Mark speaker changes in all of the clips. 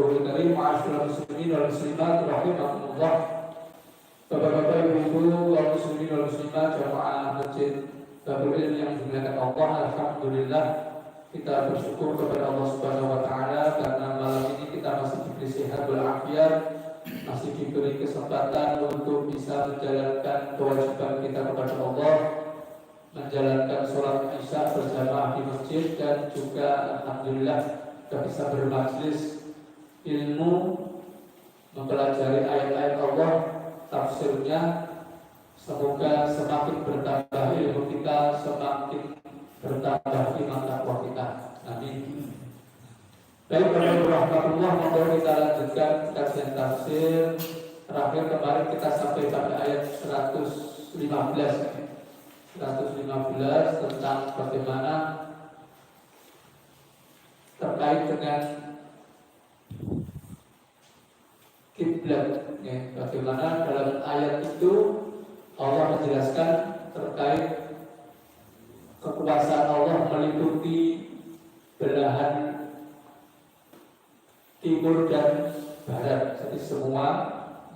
Speaker 1: Rasulul Karim, ma'asyiral muslimin wal muslimat rahimakumullah. Bapak-bapak, ibu-ibu, kaum muslimin wal muslimat, jamaah masjid Babul Ilmi yang dimuliakan Allah, alhamdulillah kita bersyukur kepada Allah Subhanahu wa taala karena malam ini kita masih diberi sehat walafiat, masih diberi kesempatan untuk bisa menjalankan kewajiban kita kepada Allah, menjalankan sholat isya berjamaah di masjid, dan juga alhamdulillah kita bisa bermajlis ilmu, mempelajari ayat-ayat Allah, tafsirnya. Semoga semakin bertambah ilmu kita, semakin bertambah iman takwa kita. Amin. Baik, warahmatullah, monggo kita lanjutkan kajian tafsir. Terakhir kemarin kita sampai pada ayat 115 tentang bagaimana terkait dengan kiblat, ya, bagaimana dalam ayat itu Allah menjelaskan terkait kekuasaan Allah meliputi belahan timur dan barat, jadi semua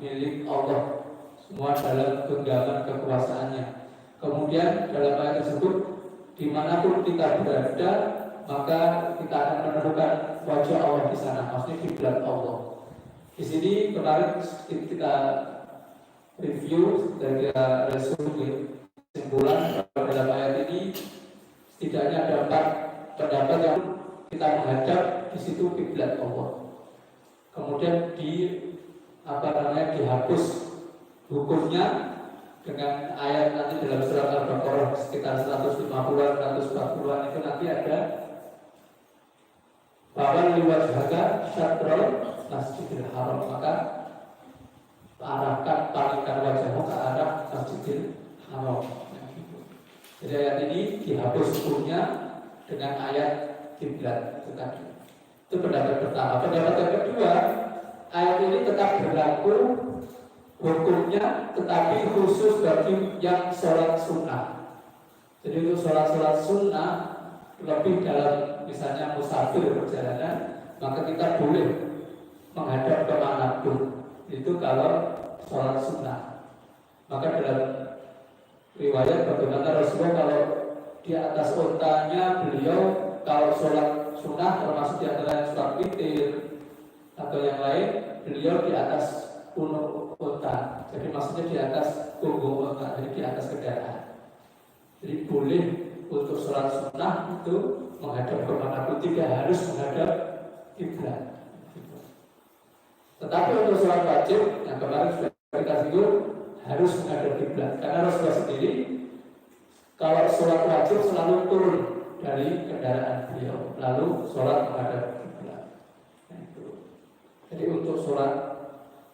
Speaker 1: milik Allah, semua dalam genggaman kekuasaannya. Kemudian dalam ayat tersebut, dimanapun kita berada, maka kita akan menemukan wajah Allah di sana, maksudnya kiblat Allah. Di sini kemarin kita review dari resumsi kesimpulan bahwa dalam ayat ini setidaknya ada 4 pendapat yang kita menghadap di situ kiblat Allah. Kemudian dihapus hukumnya dengan ayat nanti dalam surat Al-Baqarah sekitar 150-an, 140-an itu nanti ada bahwa liwajhaka syatrul Masjidil Haram, maka palingkan wajahmu ke arah Masjidil Haram. Jadi ayat ini dihapus hukumnya dengan ayat kiblat itu tadi. Itu pendapat pertama. Pendapat yang kedua, ayat ini tetap berlaku hukumnya, tetapi khusus bagi yang sholat sunnah. Jadi untuk sholat sunnah lebih dalam misalnya musafir perjalanan, maka kita boleh menghadap kemanapun. Itu kalau sholat sunnah. Maka dalam riwayat bagaimana Rasulullah kalau di atas ontanya beliau kalau sholat sunnah, termasuk di antara sholat witir atau yang lain, beliau di atas punuk onta. Jadi maksudnya di atas punggung onta, jadi di atas kendaraan. Jadi boleh untuk sholat sunnah itu menghadap kemanapun, tidak harus menghadap kiblat. Tetapi untuk sholat wajib yang kemarin sudah kita singgung harus menghadap kiblat, karena Rasulullah sendiri kalau sholat wajib selalu turun dari kendaraan beliau lalu sholat menghadap kiblat. Jadi untuk sholat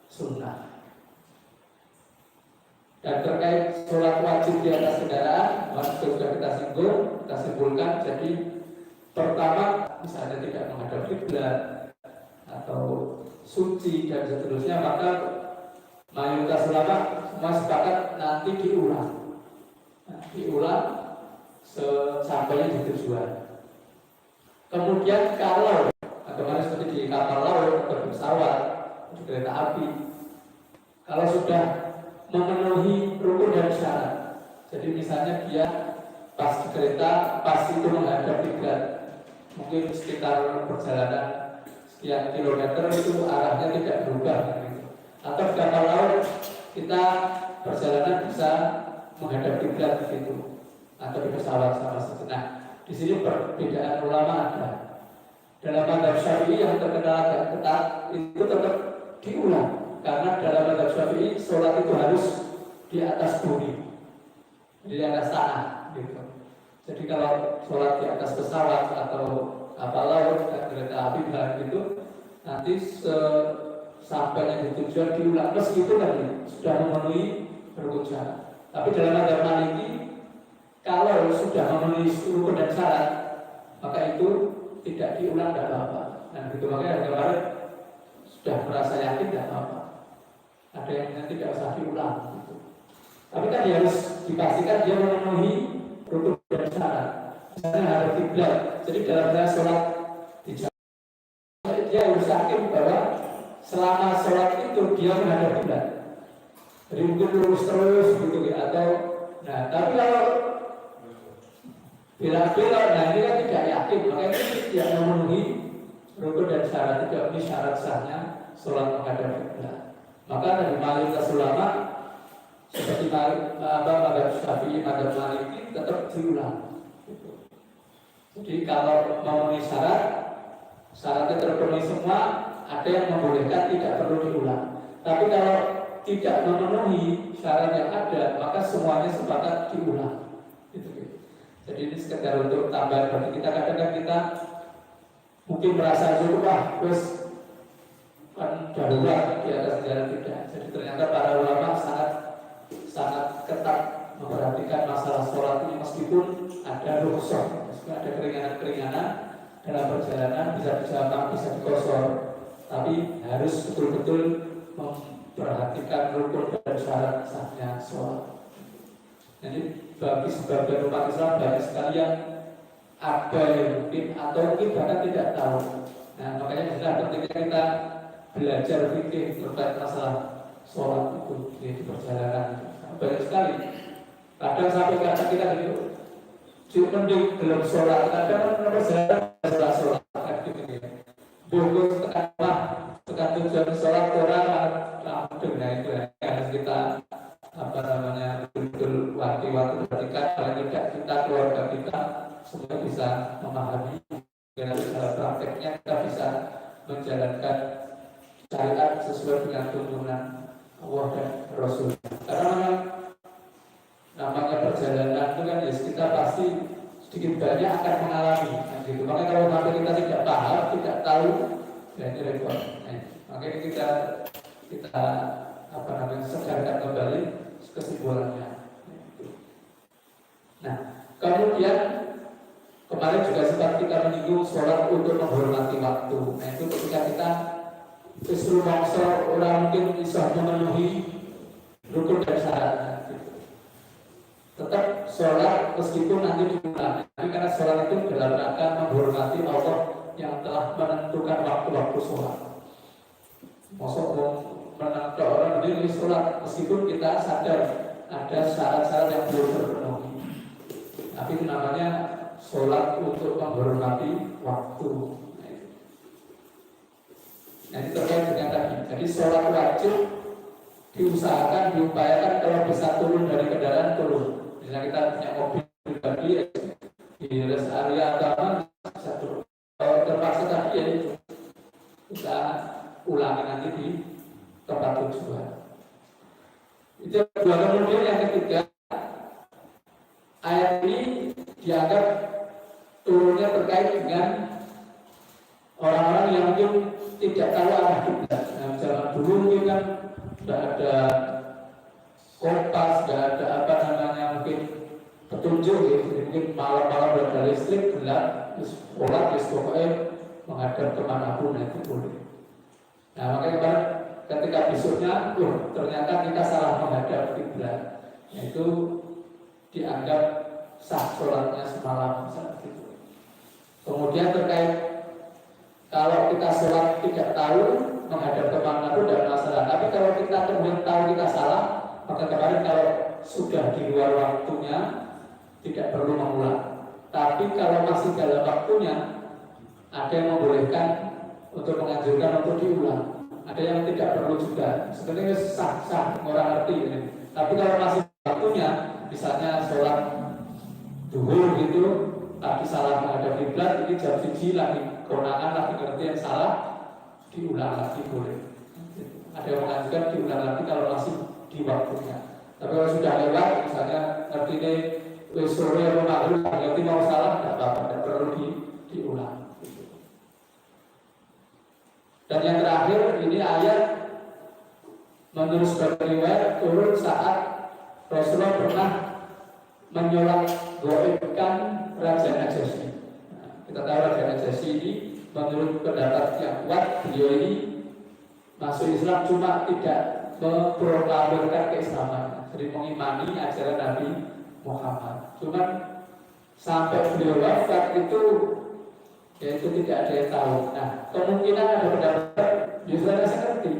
Speaker 1: sunnah. Dan terkait sholat wajib di atas kendaraan, sudah kita singgung, kita simpulkan. Jadi pertama, misalnya tidak menghadap kiblat atau suci dan seterusnya, maka mayoritas ulama semua sepakat nanti diulang sampai di tujuan. Kemudian kalau kemarin seperti di kapal laut atau pesawat, di kereta api, kalau sudah memenuhi rukun dan syarat, jadi misalnya dia pas di kereta pas itu menghadap kiblat, mungkin sekitar perjalanan sekian kilometer itu arahnya tidak berubah, gitu. Atau di kapal laut kita perjalanan bisa menghadap kiblat begitu, atau di pesawat sama saja. Nah, di sini perbedaan ulama ada. Dalam mazhab Syafi'i yang terkenal agak ketat itu tetap diulang, karena dalam mazhab Syafi'i sholat itu harus di atas bumi, di atas tanah, gitu. Jadi kalau sholat di atas pesawat atau kapal laut dan kereta api gitu, nanti sampainya di tujuan diulang meskipun tadi sudah memenuhi rukun syarat. Tapi dalam mazhab Maliki, kalau sudah memenuhi rukun dan syarat, maka itu tidak diulang, tidak apa-apa. Nah, begitu makanya kemarin sudah merasa yakin tidak apa-apa. Ada yang tidak usah diulang. Gitu. Tapi kan dia harus dipastikan dia memenuhi rukun dan syarat. Misalnya harus kiblat. Jadi dalam sholat di jalan, dia harus yakin bahwa selama sholat itu dia menghadap kiblat. Jadi mungkin lurus terus gitu ya, atau nah tapi kalau belak-belak, nah ini kan tidak yakin, makanya itu tidak memenuhi rukun dan syarat, tidak memenuhi syarat sahnya sholat menghadap kiblat. Maka dari mayoritas ulama seperti mazhab Syafi'i, mazhab Maliki tetap diulang. Jadi kalau memenuhi syaratnya terpenuhi semua, ada yang membolehkan tidak perlu diulang. Tapi kalau tidak memenuhi syarat yang ada, maka semuanya sepakat diulang. Jadi ini sekedar untuk tambahan bagi kita. Kadang-kadang kita mungkin merasa cukup terus kan darurat di atas jalan, tidak. Jadi ternyata para ulama sangat ketat memperhatikan masalah sholat ini, meskipun ada rukhsah, meskipun ada keringanan-keringanan dalam perjalanan, bisa dijamak, bisa dikosor, tapi harus betul-betul memperhatikan rukun dan syarat sahnya sholat. Jadi bagi sebagian umat Islam banyak sekali yang ada yang mungkin atau mungkin bahkan tidak tahu. Nah makanya sudah ketika kita belajar fikih terkait masalah sholat itu di perjalanan, banyak sekali. Kadang sampai kata kita gitu, cuma di dalam sholat, kadang perjalanan sholat gitu ya. Bungkus tekan tujuan sholat orang langsung, nah itu ya harus kita betul waktu-waktu perhatikan, paling tidak kita, keluarga kita semua bisa memahami dengan cara prakteknya, kita bisa menjalankan syariat sesuai dengan tuntunan Allah dan Rasul. Karena namanya perjalanan itu kan ya kita pasti sedikit banyak akan mengalami gitu. Makanya kalau sampai kita tidak paham, tidak tahu, ya ini repot. Makanya kita segarkan kembali kesimpulannya. Nah, kemudian kemarin juga sempat kita menyinggung sholat untuk menghormati waktu. Nah itu ketika kita justru bangsa orang mungkin bisa memenuhi rukun dan syaratnya. Tetap sholat meskipun nanti diulang, tapi karena sholat itu dalam rangka menghormati Allah yang telah menentukan waktu-waktu sholat. Maksud menentukan orang ini sholat meskipun kita sadar ada syarat-syarat yang belum terpenuhi, tapi itu namanya sholat untuk menghormati waktu. Nah ini terkait dengan tadi. Jadi sholat wajib diusahakan, diupayakan kalau bisa turun dari kendaraan, turun. Misalnya kita punya mobil pribadi di rest area agama, bisa turun. Kalau terpaksa tadi ya itu kita ulangi nanti di tempat tujuan. Itu yang kedua. Kemudian yang ketiga, ayat ini dianggap turunnya terkait dengan orang-orang yang mungkin tidak tahu arah kiblat. Nah, zaman dulu mungkin kan tidak ada kompas, tidak ada mungkin petunjuk ya. Jadi mungkin malam-malam berada listrik, gelap, sholat, pokoknya menghadap kemanapun itu boleh. Nah makanya ketika besoknya, ternyata kita salah menghadap kiblat, itu dianggap sah sholatnya semalam saat itu. Kemudian terkait kalau kita sholat tidak tahu menghadap kemana pun tidak masalah. Tapi kalau kita kemudian tahu kita salah, maka kemarin kalau sudah di luar waktunya tidak perlu mengulang. Tapi kalau masih dalam waktunya, ada yang membolehkan untuk menganjurkan untuk diulang. Ada yang tidak perlu juga. Sebenarnya sah-sah, orang ngerti ini. Tapi kalau masih waktunya, misalnya sholat duhur gitu, tapi salah menghadap kiblat, ini jam 1 lagi konangan, lagi ngerti yang salah, diulang lagi boleh. Ada yang mengajukan diulang lagi kalau masih di waktunya. Tapi kalau sudah lewat, misalnya ngerti ini sore atau maghrib, ngerti mau salah, tidak apa-apa, tidak perlu diulang. Dan yang terakhir, ini ayat menurut sebagian riwayat turun saat Rasulullah pernah menyolak goibkan Raja Najasyi. Kita tahu Raja Najasyi ini menurut pendapat yang kuat, beliau ini masuk Islam cuma tidak memproklamirkan keislaman, jadi mengimani ajaran Nabi Muhammad. Cuma sampai beliau wafat itu yaitu tidak ada yang tahu. Nah, kemungkinan ada pendapat justru saya ngerti,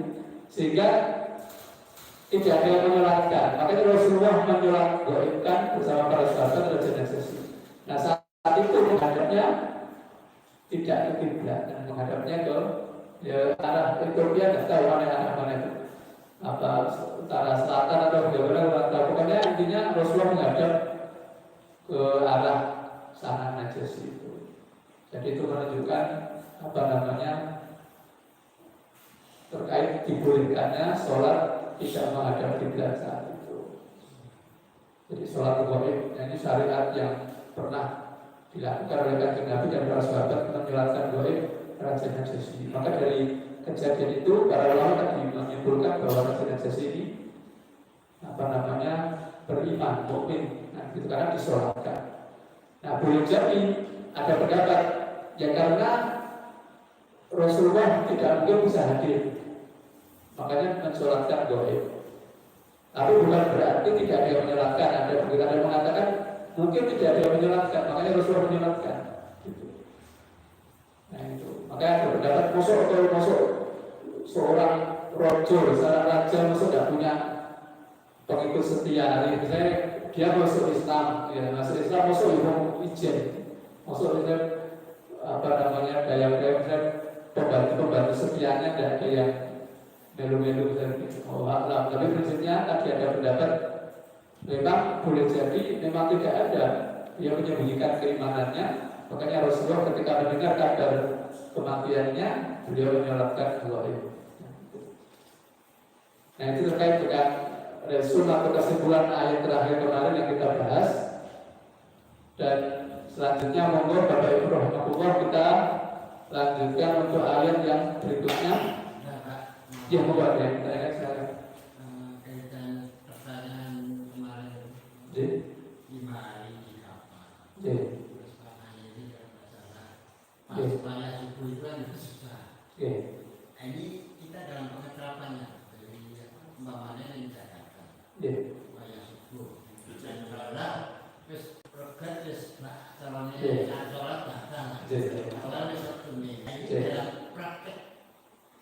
Speaker 1: sehingga tidak ada yang menyolatkan. Makanya Rasulullah menyolatkan bersama para sahabat pada jenazah. Nah, saat itu menghadapnya tidak ke kiblat, dan menghadapnya ke arah Ethiopia, tidak tahu mana itu, apa utara selatan atau bagaimana, pokoknya intinya Rasulullah menghadap ke arah sana Najasyi itu. Jadi itu menunjukkan terkait dibolehkannya sholat tidak menghadap kiblat saat itu. Jadi sholat gaib, ini syariat yang pernah dilakukan oleh Kanjeng Nabi dan para sahabat menyolatkan gaib Raja Najasyi. Maka dari kejadian itu para ulama tadi menyimpulkan bahwa Raja Najasyi ini beriman, mukmin, nah itu karena disolatkan. Nah, boleh jadi ada pendapat ya karena Rasulullah tidak mungkin bisa hadir, makanya mensolatkan gaib. Tapi bukan berarti tidak ada yang menyolatkan. Ada yang mengatakan mungkin tidak ada yang menyolatkan, makanya Rasulullah menyolatkan. Gitu. Nah itu, makanya ada pendapat masuk seorang rojo, seorang raja masuk tidak punya pengikut setia. Misalnya dia masuk Islam, ya masuk Islam masuk ijen, masuk daya pembantu setianya tidak ada yang melu-melu tapi prinsipnya tadi ada pendapat memang boleh jadi memang tidak ada yang menyembunyikan keimanannya, makanya Rasulullah ketika mendengar kabar kematiannya beliau menyolatkan gaib. Nah itu terkait dengan resume atau kesimpulan ayat terakhir kemarin yang kita bahas. Dan selanjutnya monggo Bapak Ibu rahimahullah kita lanjutkan untuk ayat yang berikutnya. Yang membuat yang saya
Speaker 2: kaitan pertanyaan kemarin 5 hari di kapal. Terus pertanyaan ini masalah supaya subuh itu kan susah. Nah, ini kita dalam pengeterapannya dari umpamanya yang dikatakan supaya subuh. Dan kalau terus program terus calonnya sholat bahkan kalau besok ini dalam praktek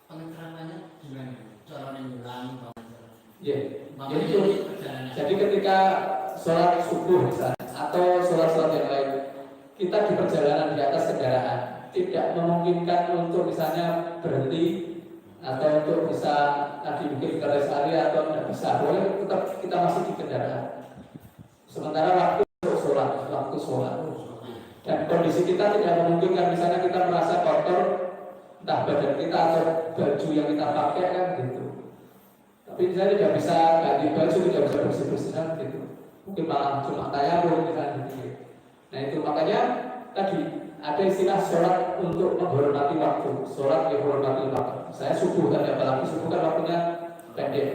Speaker 2: pengeterapannya gimana? Caranya ngulang
Speaker 1: jadi ketika sholat subuh misalnya atau sholat yang lain, kita di perjalanan di atas kendaraan tidak memungkinkan untuk misalnya berhenti atau untuk bisa tadi mungkin ke rest area atau tidak bisa, boleh tetap kita masih di kendaraan sementara waktu sholat dan kondisi kita tidak memungkinkan, misalnya kita merasa kotor entah badan kita atau baju yang kita pakai kan gitu, tapi saya tidak bisa ganti baju, tidak bisa bersih-bersih kan gitu, mungkin malah cuma tayamum misalnya gitu. Nah itu makanya tadi ada istilah sholat untuk menghormati waktu, sholat yang menghormati waktu. Saya subuh kan, apalagi subuh kan waktunya pendek,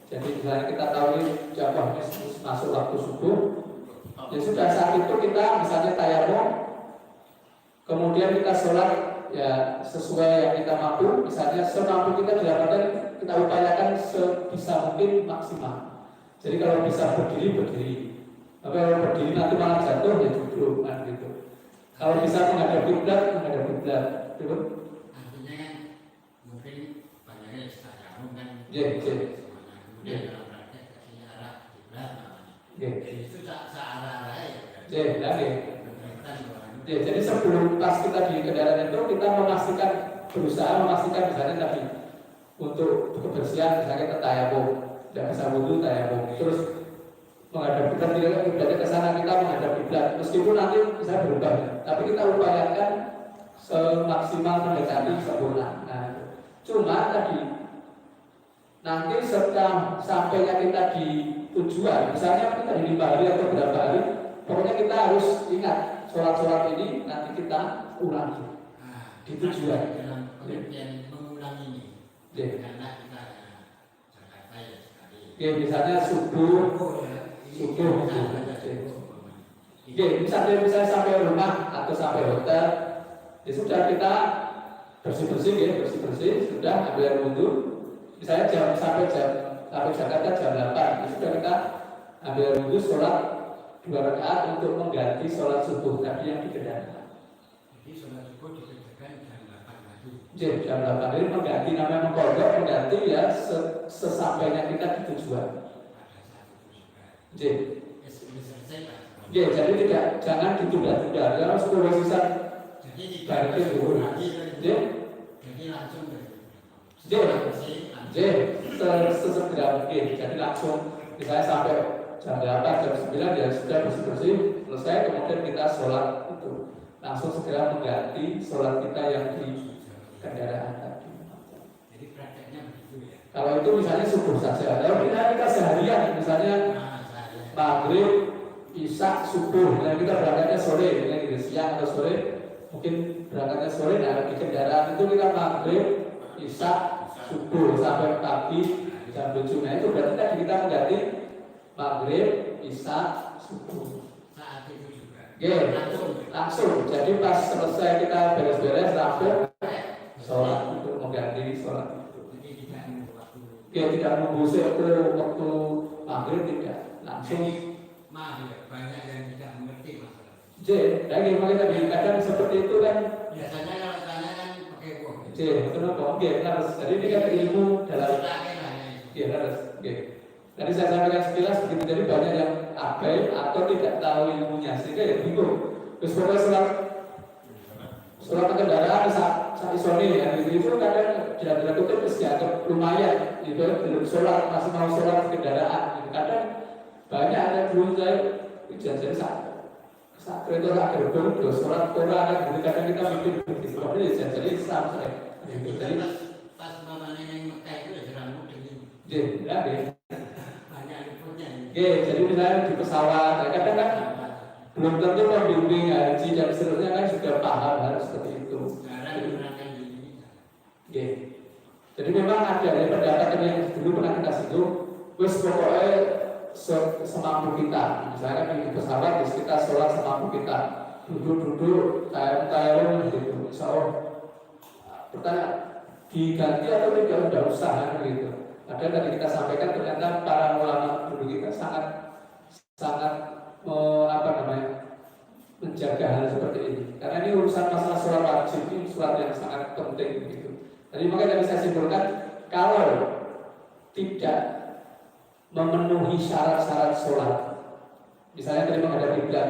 Speaker 1: jadi misalnya kita tahu ini jamaahnya masuk waktu subuh, ya sudah saat itu kita misalnya tayamum, kemudian kita sholat ya sesuai yang kita mampu, misalnya semampu kita didapatkan, kita upayakan sebisa mungkin maksimal. Jadi kalau bisa berdiri, tapi kalau berdiri nanti malah jatuh ya duduk kan gitu. Kalau bisa menghadap kiblat, gitu.
Speaker 2: Artinya kan mungkin banyaknya istilah kan.
Speaker 1: Kemudian
Speaker 2: dalam praktek kasih arah kiblat namanya. Itu searah-arah ya.
Speaker 1: Jadi sebelum pas kita di kendaraan itu kita berusaha memastikan misalnya tadi untuk kebersihan, misalnya kita tayamum, tidak bisa wudu tayamum, terus menghadap kiblatnya ke sana, kita menghadap kiblat meskipun nanti bisa berubah, tapi kita upayakan semaksimal mendekati sempurna. Nah, cuma tadi nanti setelah sampainya kita di tujuan, misalnya kita di 5 hari atau berapa hari, pokoknya kita harus ingat sholat ini nanti kita ulangi di tujuan.
Speaker 2: Dalam pengertian mengulang ini, karena kita Jakarta ya sekali.
Speaker 1: Misalnya subuh. Misalnya sampai rumah atau sampai hotel, ya sudah kita bersih, sudah ambil air wudhu. Misalnya sampai Jakarta jam 8, ya sudah kita ambil air wudhu, sholat 2 rakaat untuk mengganti sholat subuh tadi yang di kendaraan.
Speaker 2: Jadi sholat subuh dikerjakan jam 8 pagi.
Speaker 1: Jam 8 ini mengganti namanya mengkodok, mengganti ya sesampainya kita di tujuan.
Speaker 2: Pada saat itu juga. Selesai Pak.
Speaker 1: Jadi jangan ditunda-tunda. Kalau 10 sisa
Speaker 2: jadi
Speaker 1: balik dulu.
Speaker 2: Jadi langsung
Speaker 1: sesegera mungkin. Jadi langsung misalnya sampai jam 8, jam 9 ya sudah bersih-bersih selesai, kemudian kita sholat itu langsung segera mengganti sholat kita yang di kendaraan tadi.
Speaker 2: Jadi prakteknya begitu ya.
Speaker 1: Kalau itu misalnya subuh saja. Kalau kita seharian misalnya maghrib, isya, subuh, nah kita berangkatnya sore, gitu, siang atau sore, mungkin berangkatnya sore, nah di kendaraan itu kita maghrib, isya, subuh sampai pagi jam 7. Nah itu berarti tadi kita mengganti maghrib, isya, subuh.
Speaker 2: Saat itu juga.
Speaker 1: Langsung. Jadi pas selesai kita beres-beres rampung sholat untuk mengganti sholat itu.
Speaker 2: Jadi tidak menunggu waktu.
Speaker 1: Tidak menunggu waktu maghrib, tidak langsung.
Speaker 2: Maaf ya, banyak yang tidak mengerti masalah.
Speaker 1: Gimana tadi kadang seperti itu kan?
Speaker 2: Biasanya kalau tanya kan pakai uang.
Speaker 1: Kenapa? Harus. Jadi ini kan ilmu dalam. Harus. Tadi saya sampaikan sekilas begitu. Jadi banyak yang abai atau tidak tahu ilmunya sehingga ya bingung. Terus pokoknya surat kendaraan saat isoni ya itu kadang tidak kutip terus dianggap lumayan. Itu belum sholat masih mau sholat kendaraan. Kadang banyak ada dulu saya jadi saat itu tak gerbong terus sholat Quran gitu kadang kita mikir begitu jadi Islam saya
Speaker 2: jadi pas mamanya yang Mekah itu ya jarang mudik banyak liputnya
Speaker 1: jadi misalnya di pesawat kadang kan belum tentu pembimbing haji dan seterusnya kan sudah paham harus seperti itu jadi memang ada pendapat yang dulu pernah kita singgung wis pokoknya semampu kita, misalnya di pesawat kita sholat semampu kita, duduk tayang gitu, insya Allah. Pertanyaan diganti atau tidak usah gitu. Ada tadi kita sampaikan ternyata para ulama dulu kita sangat menjaga hal seperti ini. Karena ini urusan masalah sholat wajib ini sesuatu yang sangat penting gitu. Tadi makanya saya simpulkan kalau tidak memenuhi syarat-syarat sholat. Misalnya tadi menghadap kiblat,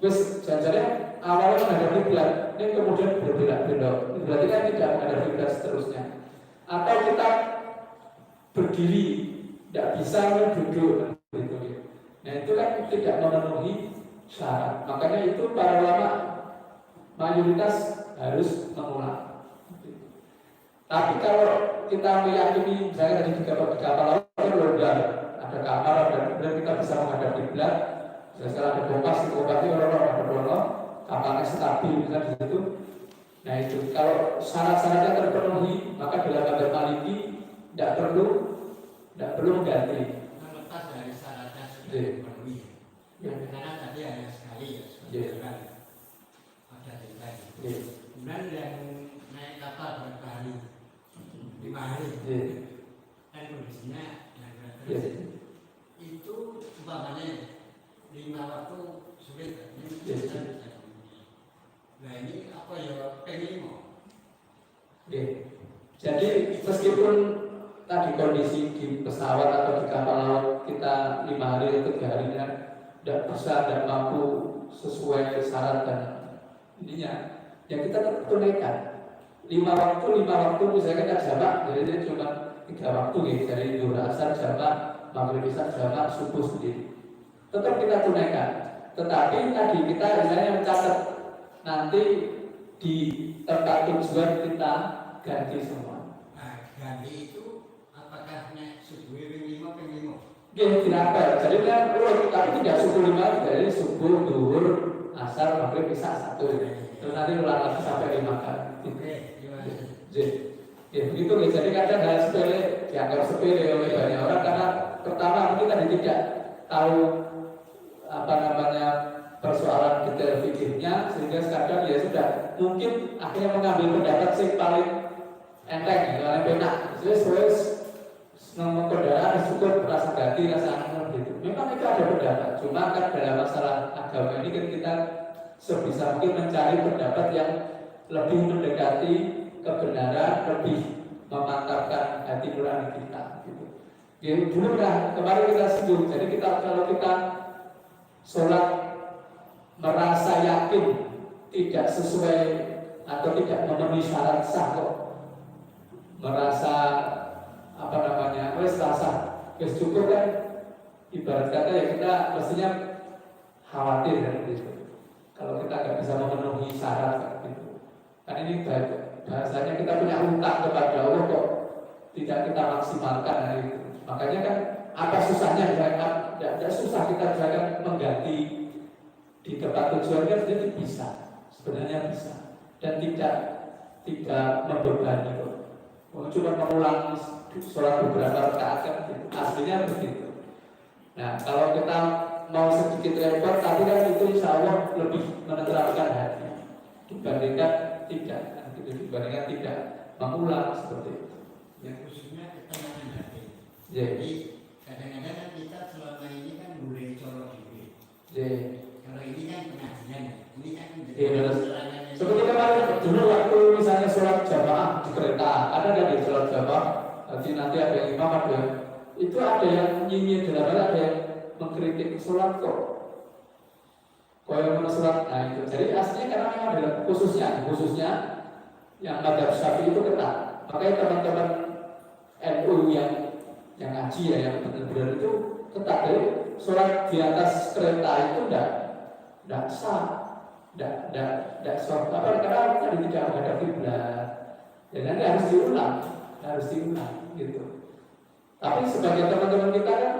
Speaker 1: terus jangan awalnya menghadap kiblat, ini kemudian berbelok-belok, berarti kan tidak menghadap kiblat seterusnya. Atau kita berdiri, tidak bisa duduk, gitu. Nah itu kan tidak memenuhi syarat. Makanya itu para ulama mayoritas harus mengulang. Tapi kalau kita meyakini, misalnya tadi di kapal laut ada kamar dan kemudian kita bisa menghadap kiblat. Misalnya ada kompas, ada bola, kapalnya stabil misalnya di situ. Nah itu kalau syarat-syaratnya terpenuhi, maka dalam mazhab Maliki tidak perlu mengganti.
Speaker 2: Terlepas dari syaratnya sudah terpenuhi. Karena tadi hanya sekali ya, ada tingkat. Kemudian yang naik kapal berapa hari? 5 hari. Dan kondisinya itu umpamanya 5 waktu sulit nah ini apa ya pengen
Speaker 1: jadi meskipun tadi kondisi di pesawat atau di kapal laut kita 5 hari atau 3 hari tidak bisa dan mampu sesuai syarat dan intinya yang kita tetap tunaikan 5 waktu misalnya kita jamak jadi dia cuma 3 waktu gitu, dari zuhur asar jamak, maghrib isya jamak, subuh sendiri. Tetap kita tunaikan. Tetapi tadi kita misalnya mencatat nanti di tempat tujuan kita ganti semua.
Speaker 2: Nah, ganti itu apakah subuh ping 5 ping 5?
Speaker 1: Tidak. Jadi kan urut, tapi tidak subuh 5 dari subuh, zuhur, asar, maghrib isya 1. Terus nanti ulang lagi sampai 5 kali. Ya begitu ya, jadi kadang hal sepele dianggap sepele oleh banyak orang karena pertama mungkin tadi tidak tahu persoalan detail fikihnya sehingga kadang ya sudah mungkin akhirnya mengambil pendapat yang paling enteng ya, paling penak. Terus nomor kendaraan syukur rasa ganti rasa gitu. Memang itu ada pendapat, cuma kan dalam masalah agama ini kan kita sebisa mungkin mencari pendapat yang lebih mendekati kebenaran, lebih memantapkan hati nurani kita. Gitu. Ya, dulu kan kemarin kita singgung. Jadi kalau kita sholat merasa yakin tidak sesuai atau tidak memenuhi syarat sah kok, merasa apa namanya, wes cukup kan, ibarat kata ya kita mestinya khawatir kan gitu. Kalau kita nggak bisa memenuhi syarat kan gitu. Kan ini bahasanya kita punya hutang kepada Allah kok tidak kita maksimalkan gitu. Makanya kan apa susahnya, tidak susah kita jangan mengganti di tempat tujuan kan, jadi bisa, sebenarnya bisa dan tidak membebani kok. Cuma mengulang sholat beberapa rakaat kan gitu. Aslinya begitu. Nah kalau kita mau sedikit repot, tapi kan itu insya Allah lebih menenteramkan hati dibandingkan tidak, gitu, dibandingkan tidak mengulang seperti itu.
Speaker 2: Yang khususnya ketenangan hati.
Speaker 1: Yeah.
Speaker 2: Jadi kadang-kadang kan kita selama ini kan boleh colok diri.
Speaker 1: Yeah.
Speaker 2: Kalau ini kan pengajian, ini kan menjadi
Speaker 1: serangan. Seperti kemarin dulu waktu misalnya sholat jamaah di kereta, ada nggak di sholat jamaah? Nanti ada yang imam, ada yang itu ada yang nyinyir dalam, ada yang mengkritik sholat kok. Kok yang sholat, nah itu. Jadi aslinya karena memang adalah khususnya yang mazhab Syafi'i itu ketat. Makanya teman-teman NU yang ngaji ya, yang benar-benar itu ketat. Jadi sholat di atas kereta itu tidak sah, tidak sah. Karena tadi tidak menghadap kiblat. Dan nanti harus diulang, gitu. Tapi sebagai teman-teman kita kan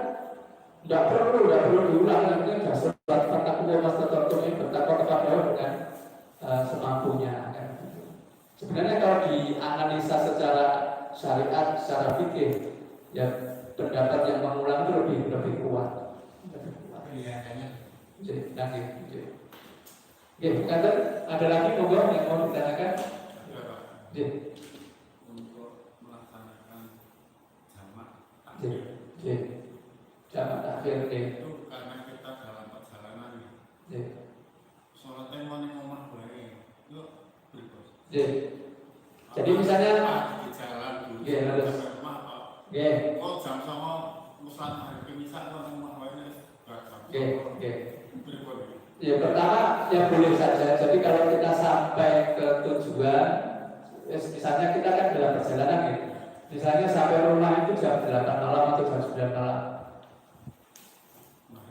Speaker 1: tidak perlu diulang. Nanti sudah sholat bertakwa mastata'tum, bertakwa kepada Allah dengan semampunya. Kan, gitu. Sebenarnya kalau dianalisa secara syariat, secara fikih, ya pendapat yang mengulang itu lebih kuat.
Speaker 2: kelihatannya.
Speaker 1: Jadi, ada lagi monggo yang mau ditanyakan?
Speaker 3: Ya, untuk melaksanakan jamak
Speaker 1: takhir.
Speaker 3: Jamak takhir itu karena kita dalam perjalanan. Sholatnya mau ning omah bae. Yuk, bebas.
Speaker 1: Jadi misalnya
Speaker 3: di jalan dulu.
Speaker 1: Terus.
Speaker 3: Kok jam sama musan hari kemisah kok ning omah bae
Speaker 1: Ya pertama yang boleh saja. Jadi kalau kita sampai ke tujuan, misalnya kita kan dalam perjalanan gitu. Misalnya sampai rumah itu jam 8 malam atau jam 9 malam.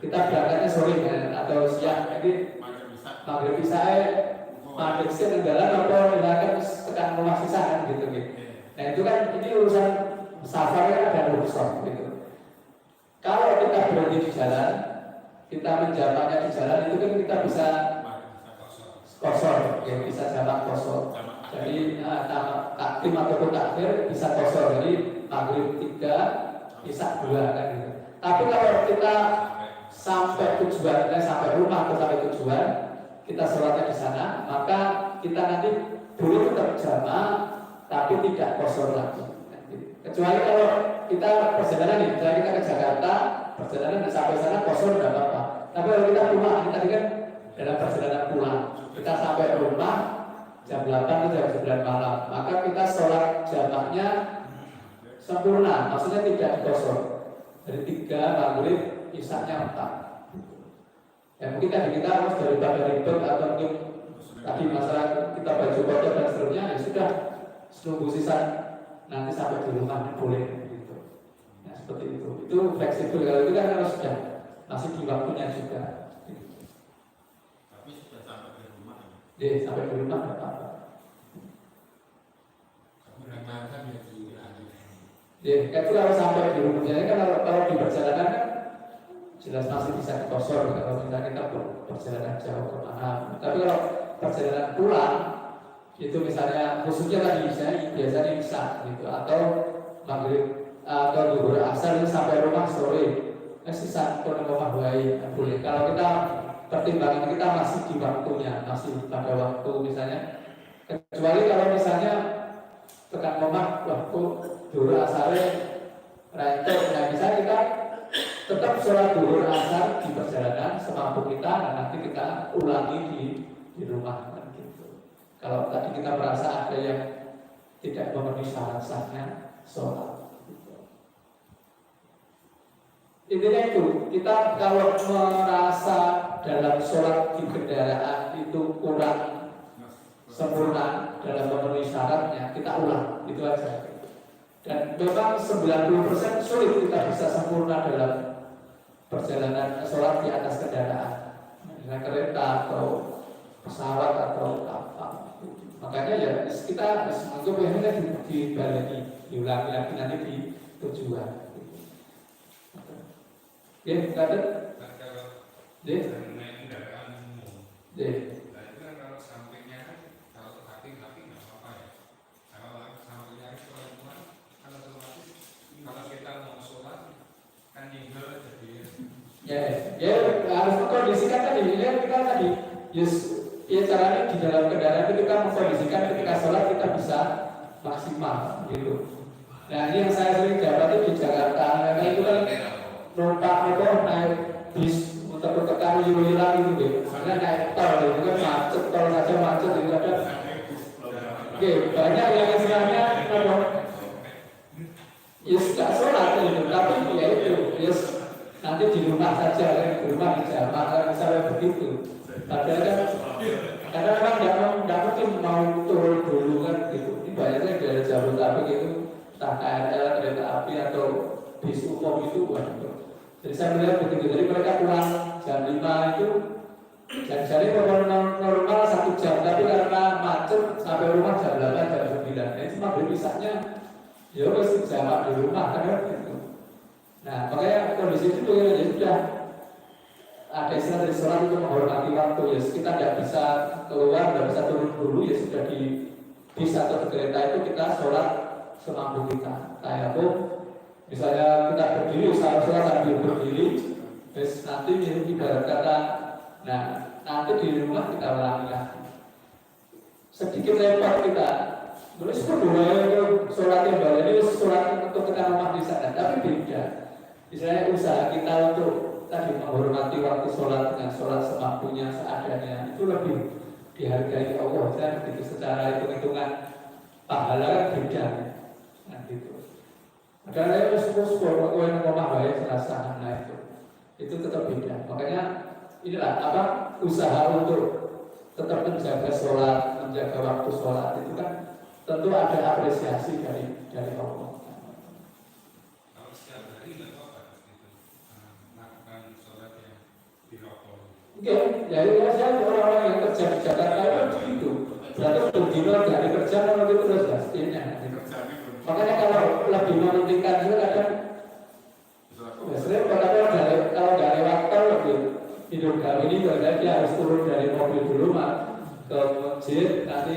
Speaker 1: Kita berangkatnya sore kan, atau siang. Jadi maghrib isya, maghrib isya jalan atau misalkan tekan rumah sisa kan gitu. Nah itu kan ini urusan safarnya ada rukhsah gitu. Kalau kita berhenti di jalan, kita menjamaknya di jalan itu kan kita bisa kosor, ya bisa jamak kosor. Jadi takdim ataupun takhir bisa kosor. Jadi maghrib 3, isya 2 kan gitu. Tapi kalau kita sampai tujuan, sampai rumah atau sampai tujuan, kita sholatnya di sana, maka kita nanti boleh tetap jamak, tapi tidak kosor lagi. Kecuali kalau kita perjalanan nih, misalnya kita ke Jakarta, perjalanan sampai sana kosor tidak apa-apa. Tapi kalau kita pulang, kita tadi kan dalam perjalanan pulang, kita sampai rumah jam 8 atau jam 9 malam, maka kita sholat jamaknya sempurna, maksudnya tidak dikosor. Dari 3 maghrib, isya-nya 4. Ya mungkin tadi kita harus daripada ribet atau mungkin tadi masalah kita baju kotor dan seterusnya, ya sudah nunggu sisa nanti sampai di rumah boleh gitu. Ya seperti itu. Itu fleksibel. Kalau itu kan harus sudah masih di waktunya juga.
Speaker 3: Tapi sudah sampai di rumah.
Speaker 1: Sampai di rumah tidak apa-apa. Itu kalau sampai di rumah. Jadi kan kalau di perjalanan kan jelas masih bisa dikosor kalau misalnya kita perjalanan jauh ke mana. Tapi kalau perjalanan pulang itu misalnya khususnya tadi biasanya bisa gitu, atau maghrib atau zuhur asar sampai rumah sore sisa ke rumah baik boleh. Kalau kita pertimbangan kita masih di waktunya, masih pada waktu misalnya, kecuali kalau misalnya tekan rumah waktu zuhur asar rantai, nah bisa kita tetap sholat zuhur asar di perjalanan semampu kita, dan nanti kita ulangi di rumah kan gitu. Kalau tadi kita merasa ada yang tidak memenuhi syarat sahnya sholat. Intinya itu, kita kalau merasa dalam sholat di kendaraan itu kurang sempurna dalam memenuhi syaratnya, kita ulang, itu aja. Dan memang 90% sulit kita bisa sempurna dalam perjalanan sholat di atas kendaraan, dengan kereta atau pesawat atau apa. Makanya ya kita untuk yang ini dibalik, diulangi lagi nanti di tujuan. Ya, kata. Ya.
Speaker 4: Naik kendaraan umum.
Speaker 1: Ya.
Speaker 4: Nah itu kan kalau sampingnya kan kalau hati-hati nggak apa-apa ya. Kalau sampingnya itu perempuan kan otomatis kalau kita mau sholat kan ninggal jadi.
Speaker 1: Ya harus mengkondisikan tadi. Ini kita tadi, ya caranya di dalam kendaraan itu kita mengkondisikan ketika sholat kita bisa maksimal gitu. Nah ini yang saya sering dapat di Jakarta, karena itu kan numpak itu naik bis untuk tekan hilang itu deh, karena naik tol itu kan macet, tol saja macet itu ada. Oke, banyak yang istilahnya gak sholat itu, tapi ya itu, nanti di rumah saja, di rumah di jamaah misalnya begitu. Padahal kan, karena memang tidak mungkin mau turun dulu kan gitu. Ini banyaknya dari Jabodetabek itu, entah KRL, kereta api atau bis umum itu waduh. Jadi saya melihat begitu, jadi mereka pulang jam 5 itu jadi normal 1 jam, tapi karena macet sampai rumah jam 8, jam 9. Ini cuma berpisahnya ya wes jamak di rumah kan gitu. Nah makanya kondisi itu ya sudah ada istilah dari sholat itu menghormati waktu. Ya kita tidak bisa keluar, tidak bisa turun dulu, ya sudah di bis atau di kereta itu kita sholat semampu kita. Kayak misalnya kita berdiri, sholat sambil berdiri, terus nanti ibarat kata, nah nanti di rumah kita ulangi lagi. Sedikit repot kita, terus kedua sholat yang baru ini sholat untuk kita rumah di sana, tapi beda. Misalnya usaha kita untuk tadi menghormati waktu sholat dengan sholat semampunya, seadanya, itu lebih dihargai Allah. Dan begitu secara hitung-hitungan pahala kan beda, nah gitu. Karena itu semua yang ngomong baik serasa nah itu tetap beda. Makanya inilah apa usaha untuk tetap menjaga sholat, menjaga waktu sholat itu kan tentu ada apresiasi dari Allah.
Speaker 4: Kalau setiap hari nggak apa-apa gitu, melakukan sholat yang dirokok.
Speaker 1: Oke, jadi saya orang-orang yang kerja di Jakarta itu begitu. Berarti berdino dari kerja kalau itu terus pastinya. Makanya kalau lebih mementingkan itu kadang sering kalau nggak lewat tol lebih hidup kami ini berarti dia harus turun dari mobil dulu ke masjid, nanti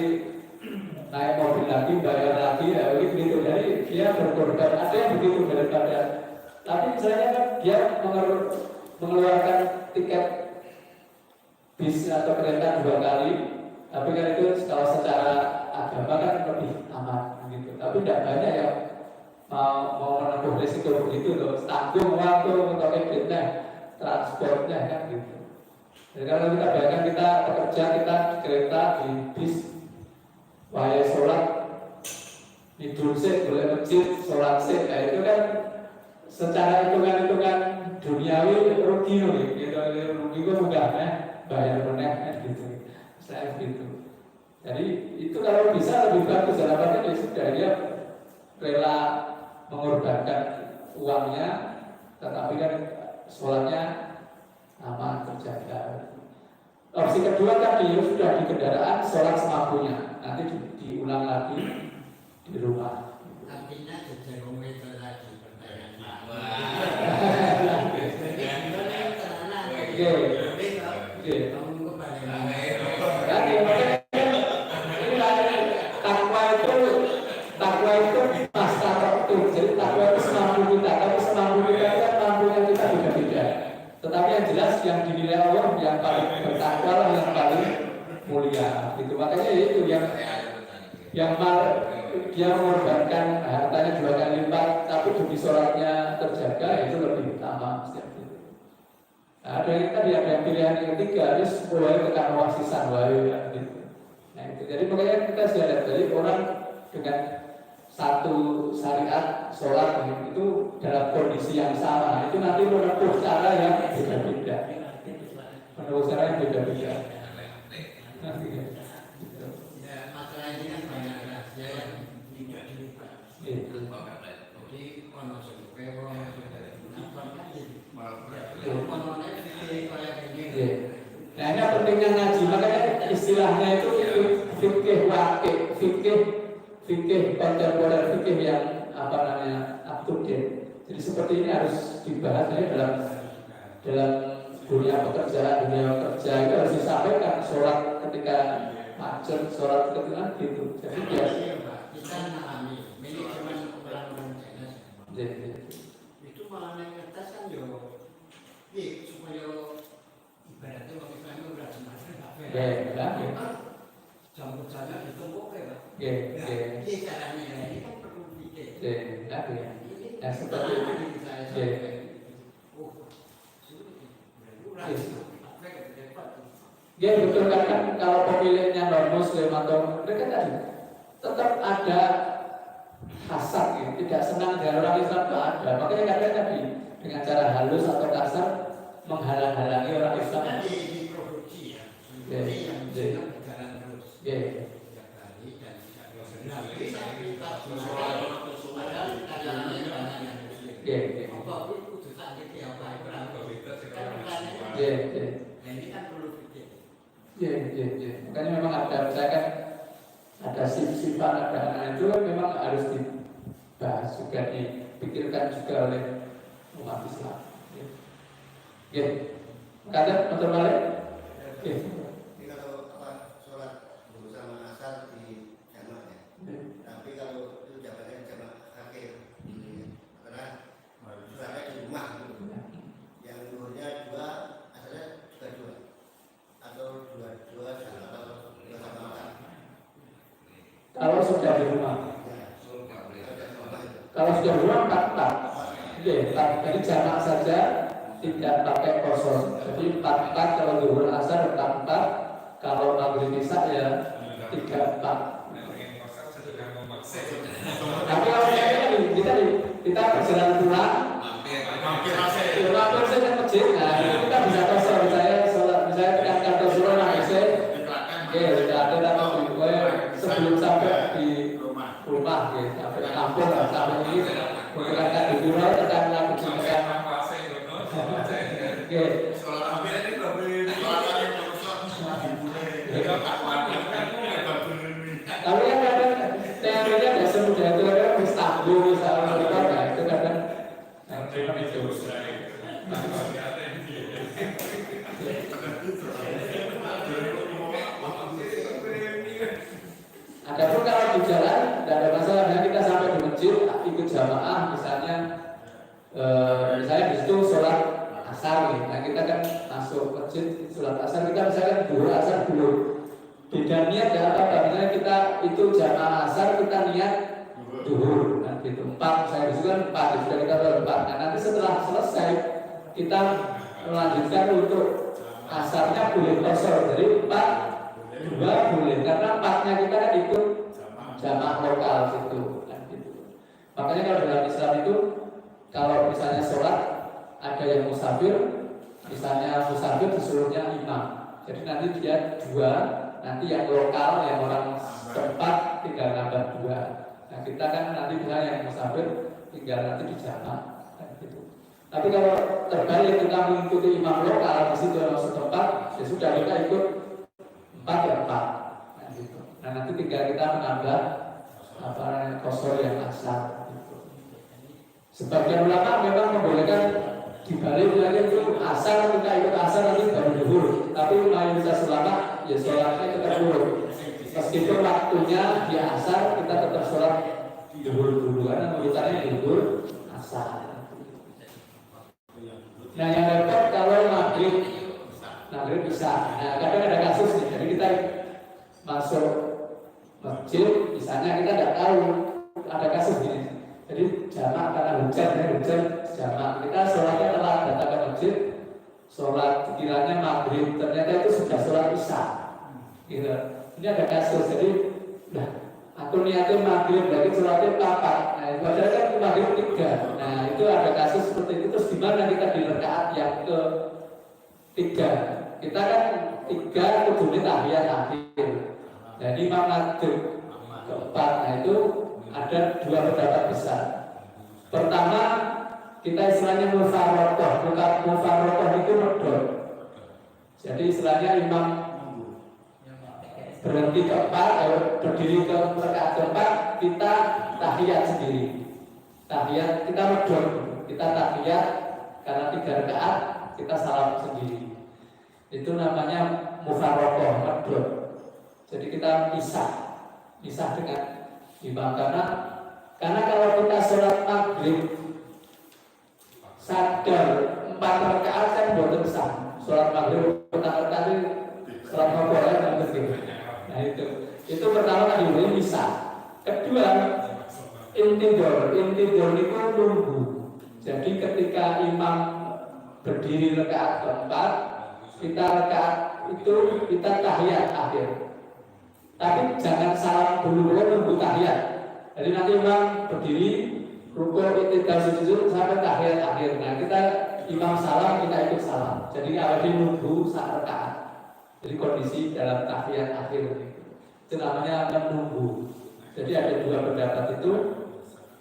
Speaker 1: naik mobil lagi, bayar lagi, ya begitu. Jadi dia berkorban. Ada yang begitu daripada. Tapi misalnya kan dia mengeluarkan tiket bis atau kereta 2 kali, tapi kan itu kalau secara agama kan lebih aman gitu. Tapi tidak banyak yang mau menempuh risiko begitu loh, tanggung waktu untuk kreditnya, transportnya kan gitu. Jadi kalau kita bayangkan kita bekerja, kita di kereta, di bis, wahai sholat, tidur sih, boleh masjid, sholat sih, nah itu kan secara hitungan-hitungan duniawi rugi nih, gitu, rugi itu mudah bayar meneh gitu, saya gitu. Jadi itu kalau bisa lebih bagus, harapannya ya sudah dia rela mengorbankan uangnya, tetapi kan sholatnya aman terjaga. Opsi kedua tadi sudah di kendaraan sholat semampunya, nanti diulang lagi di rumah.
Speaker 2: Artinya jadi itu lagi pertanyaan.
Speaker 1: Takwa itu masa waktu, jadi takwa itu semampu kita, tapi semampu kita kan mampunya kita beda-beda. Tetapi yang jelas yang dinilai Allah yang paling bertakwa lah yang paling mulia. Itu makanya itu yang dia mengorbankan hartanya 2 kali lipat, tapi demi sholatnya terjaga itu lebih utama. Nah, ada yang tadi ada yang pilihan yang ketiga, ini sebuah tekan wasisan gitu. Nah Nah, itu. Jadi makanya kita sudah lihat dari orang dengan satu syariat sholat itu dalam kondisi yang sama, itu nanti menempuh cara yang beda-beda. Menempuh cara yang beda-beda.
Speaker 2: Ya, masalah ini kan banyak rahasia yang tidak dibuka. Jadi ono sebagai orang
Speaker 1: nah ini pentingnya ngaji, makanya istilahnya itu fikih wakil, fikih kontemporer, fikih yang apa namanya up to date. Jadi seperti ini harus dibahas dalam dunia pekerjaan, dunia kerja itu harus disampaikan. Sholat ketika macet, sholat ketika gitu. Jadi biasa
Speaker 2: kita mengalami manajemen orang-orang China. Itu malah yang ngetes kan yo, supaya ibaratnya waktu Islam itu udah semacam apa ya? Jam kerjanya ditumpuk ya, Pak. Ini caranya ini kan perlu pikir.
Speaker 1: Nah seperti itu. Ya betul kan kalau pemilihnya non muslim atau mereka tadi tetap ada hasad, ya. Tidak senang dengan orang Islam itu ada. Makanya kadang tadi dengan cara halus atau kasar menghalang-halangi orang Islam.
Speaker 2: Diproduksi ya. Jadi yang senang berjalan terus. Setiap hari dan tidak benar. Ini kan perlu pikir.
Speaker 1: Makanya memang ada, saya kan ada sifat ada anak itu memang harus dibahas juga, dipikirkan juga oleh umat Islam. Kadang betul balik.
Speaker 5: Ini kalau sholat bersama asar di jamak ya. Tapi kalau itu jamaknya jamak akhir, karena sholatnya di rumah gitu. Yang duhurnya dua, asalnya juga dua, atau dua sama
Speaker 1: Kalau sudah di rumah. Kalau sudah di rumah 4-4. Jadi jamak saja, tidak pakai kosong. Jadi 4-4 kalau zuhur asar 4-4, kalau maghrib isya ya 3-4. Tapi kalau kita berjalan pulang, mampir saja masjid. Nah kita bisa kosong. Misalnya tekan kantor suruh nangis, sebelum sampai di rumah, sampai kampung, sampai ini berangkat di pulau, tekan lagi tekan. Tapi kan kadang teorinya tidak semudah itu, kadang mustahil misalnya mereka, itu kadang Adapun kalau di jalan tidak ada masalah, kita sampai di masjid ikut jamaah misalnya di situ sholat asar nih. Nah kita kan masuk masjid sholat asar, kita misalkan zuhur asar dulu. Beda niat ya apa? Misalnya kita itu jamaah asar, kita niat zuhur. Nah gitu 4, saya disuruh 4, sudah kita tahu 4. Nah nanti setelah selesai kita melanjutkan untuk asarnya boleh kosor, jadi 4 2 boleh, karena 4-nya kita kan ikut jamaah lokal situ. Nah, gitu. Makanya kalau dalam Islam itu kalau misalnya sholat ada yang musafir, misalnya musafir disuruhnya imam, jadi nanti dia 2, nanti yang lokal yang orang tempat tinggal nambah 2. Nah kita kan nanti misalnya yang musafir tinggal nanti di jamaah, gitu. Tapi kalau terbalik kita mengikuti imam lokal di situ orang setempat, ya sudah kita ikut 4 ya 4. Nah, gitu. Nah nanti tinggal kita menambah kosor yang asar. Gitu. Sebagian ulama memang membolehkan dibalik lagi itu asar, kita ikut asar nanti baru zuhur. Tapi mayoritas ulama ya sholatnya tetap zuhur. Meskipun waktunya di asar, kita tetap sholat zuhur dulu karena urutannya zuhur asar. Nah yang repot kalau maghrib bisa. Nah kadang ada kasus nih, jadi kita masuk masjid, misalnya kita tidak tahu ada kasus gini. Jadi jamaah karena hujan jamaah, kita sholatnya telah datang ke masjid, sholat kiranya maghrib, ternyata itu sudah sholat isya. Gitu. Ini ada kasus, jadi nah aku niatin maghrib, berarti sholatnya 4. Nah, padahal kan maghrib 3. Nah, itu ada kasus seperti itu. Terus gimana kita di rakaat yang ke-3? Kita kan 3 kudunya tahiyat akhir. Jadi imam maghrib ke-4. Nah, itu ada 2 pendapat besar. Pertama, kita istilahnya mufaroqah. Mufaroqah itu medhot. Jadi istilahnya imam berhenti ke-4, berdiri ke rakaat ke-4, kita tahiyat sendiri. Tahiyat kita medhot, kita tahiyat karena 3 rakaat kita salam sendiri. Itu namanya mufaroqah, medhot. Jadi kita pisah dengan imam karena kalau kita sholat maghrib sadar 4 rakaat kan boten sah. Sholat maghrib 4 rakaat itu sholat maghrib yang penting. Nah itu pertama tadi boleh bisa. Kedua, intidor itu nunggu. Jadi ketika imam berdiri rakaat keempat, kita rakaat itu kita tahiyat akhir. Tapi jangan salam dulu, nunggu tahiyat. Jadi nanti imam berdiri, rukuk, i'tidal, sujud sampai tahiyat akhir. Nah kita imam salam, kita ikut salam. Jadi awalnya nunggu saat rakaat. Jadi kondisi dalam tahiyat akhir itu namanya menunggu. Jadi ada 2 pendapat itu.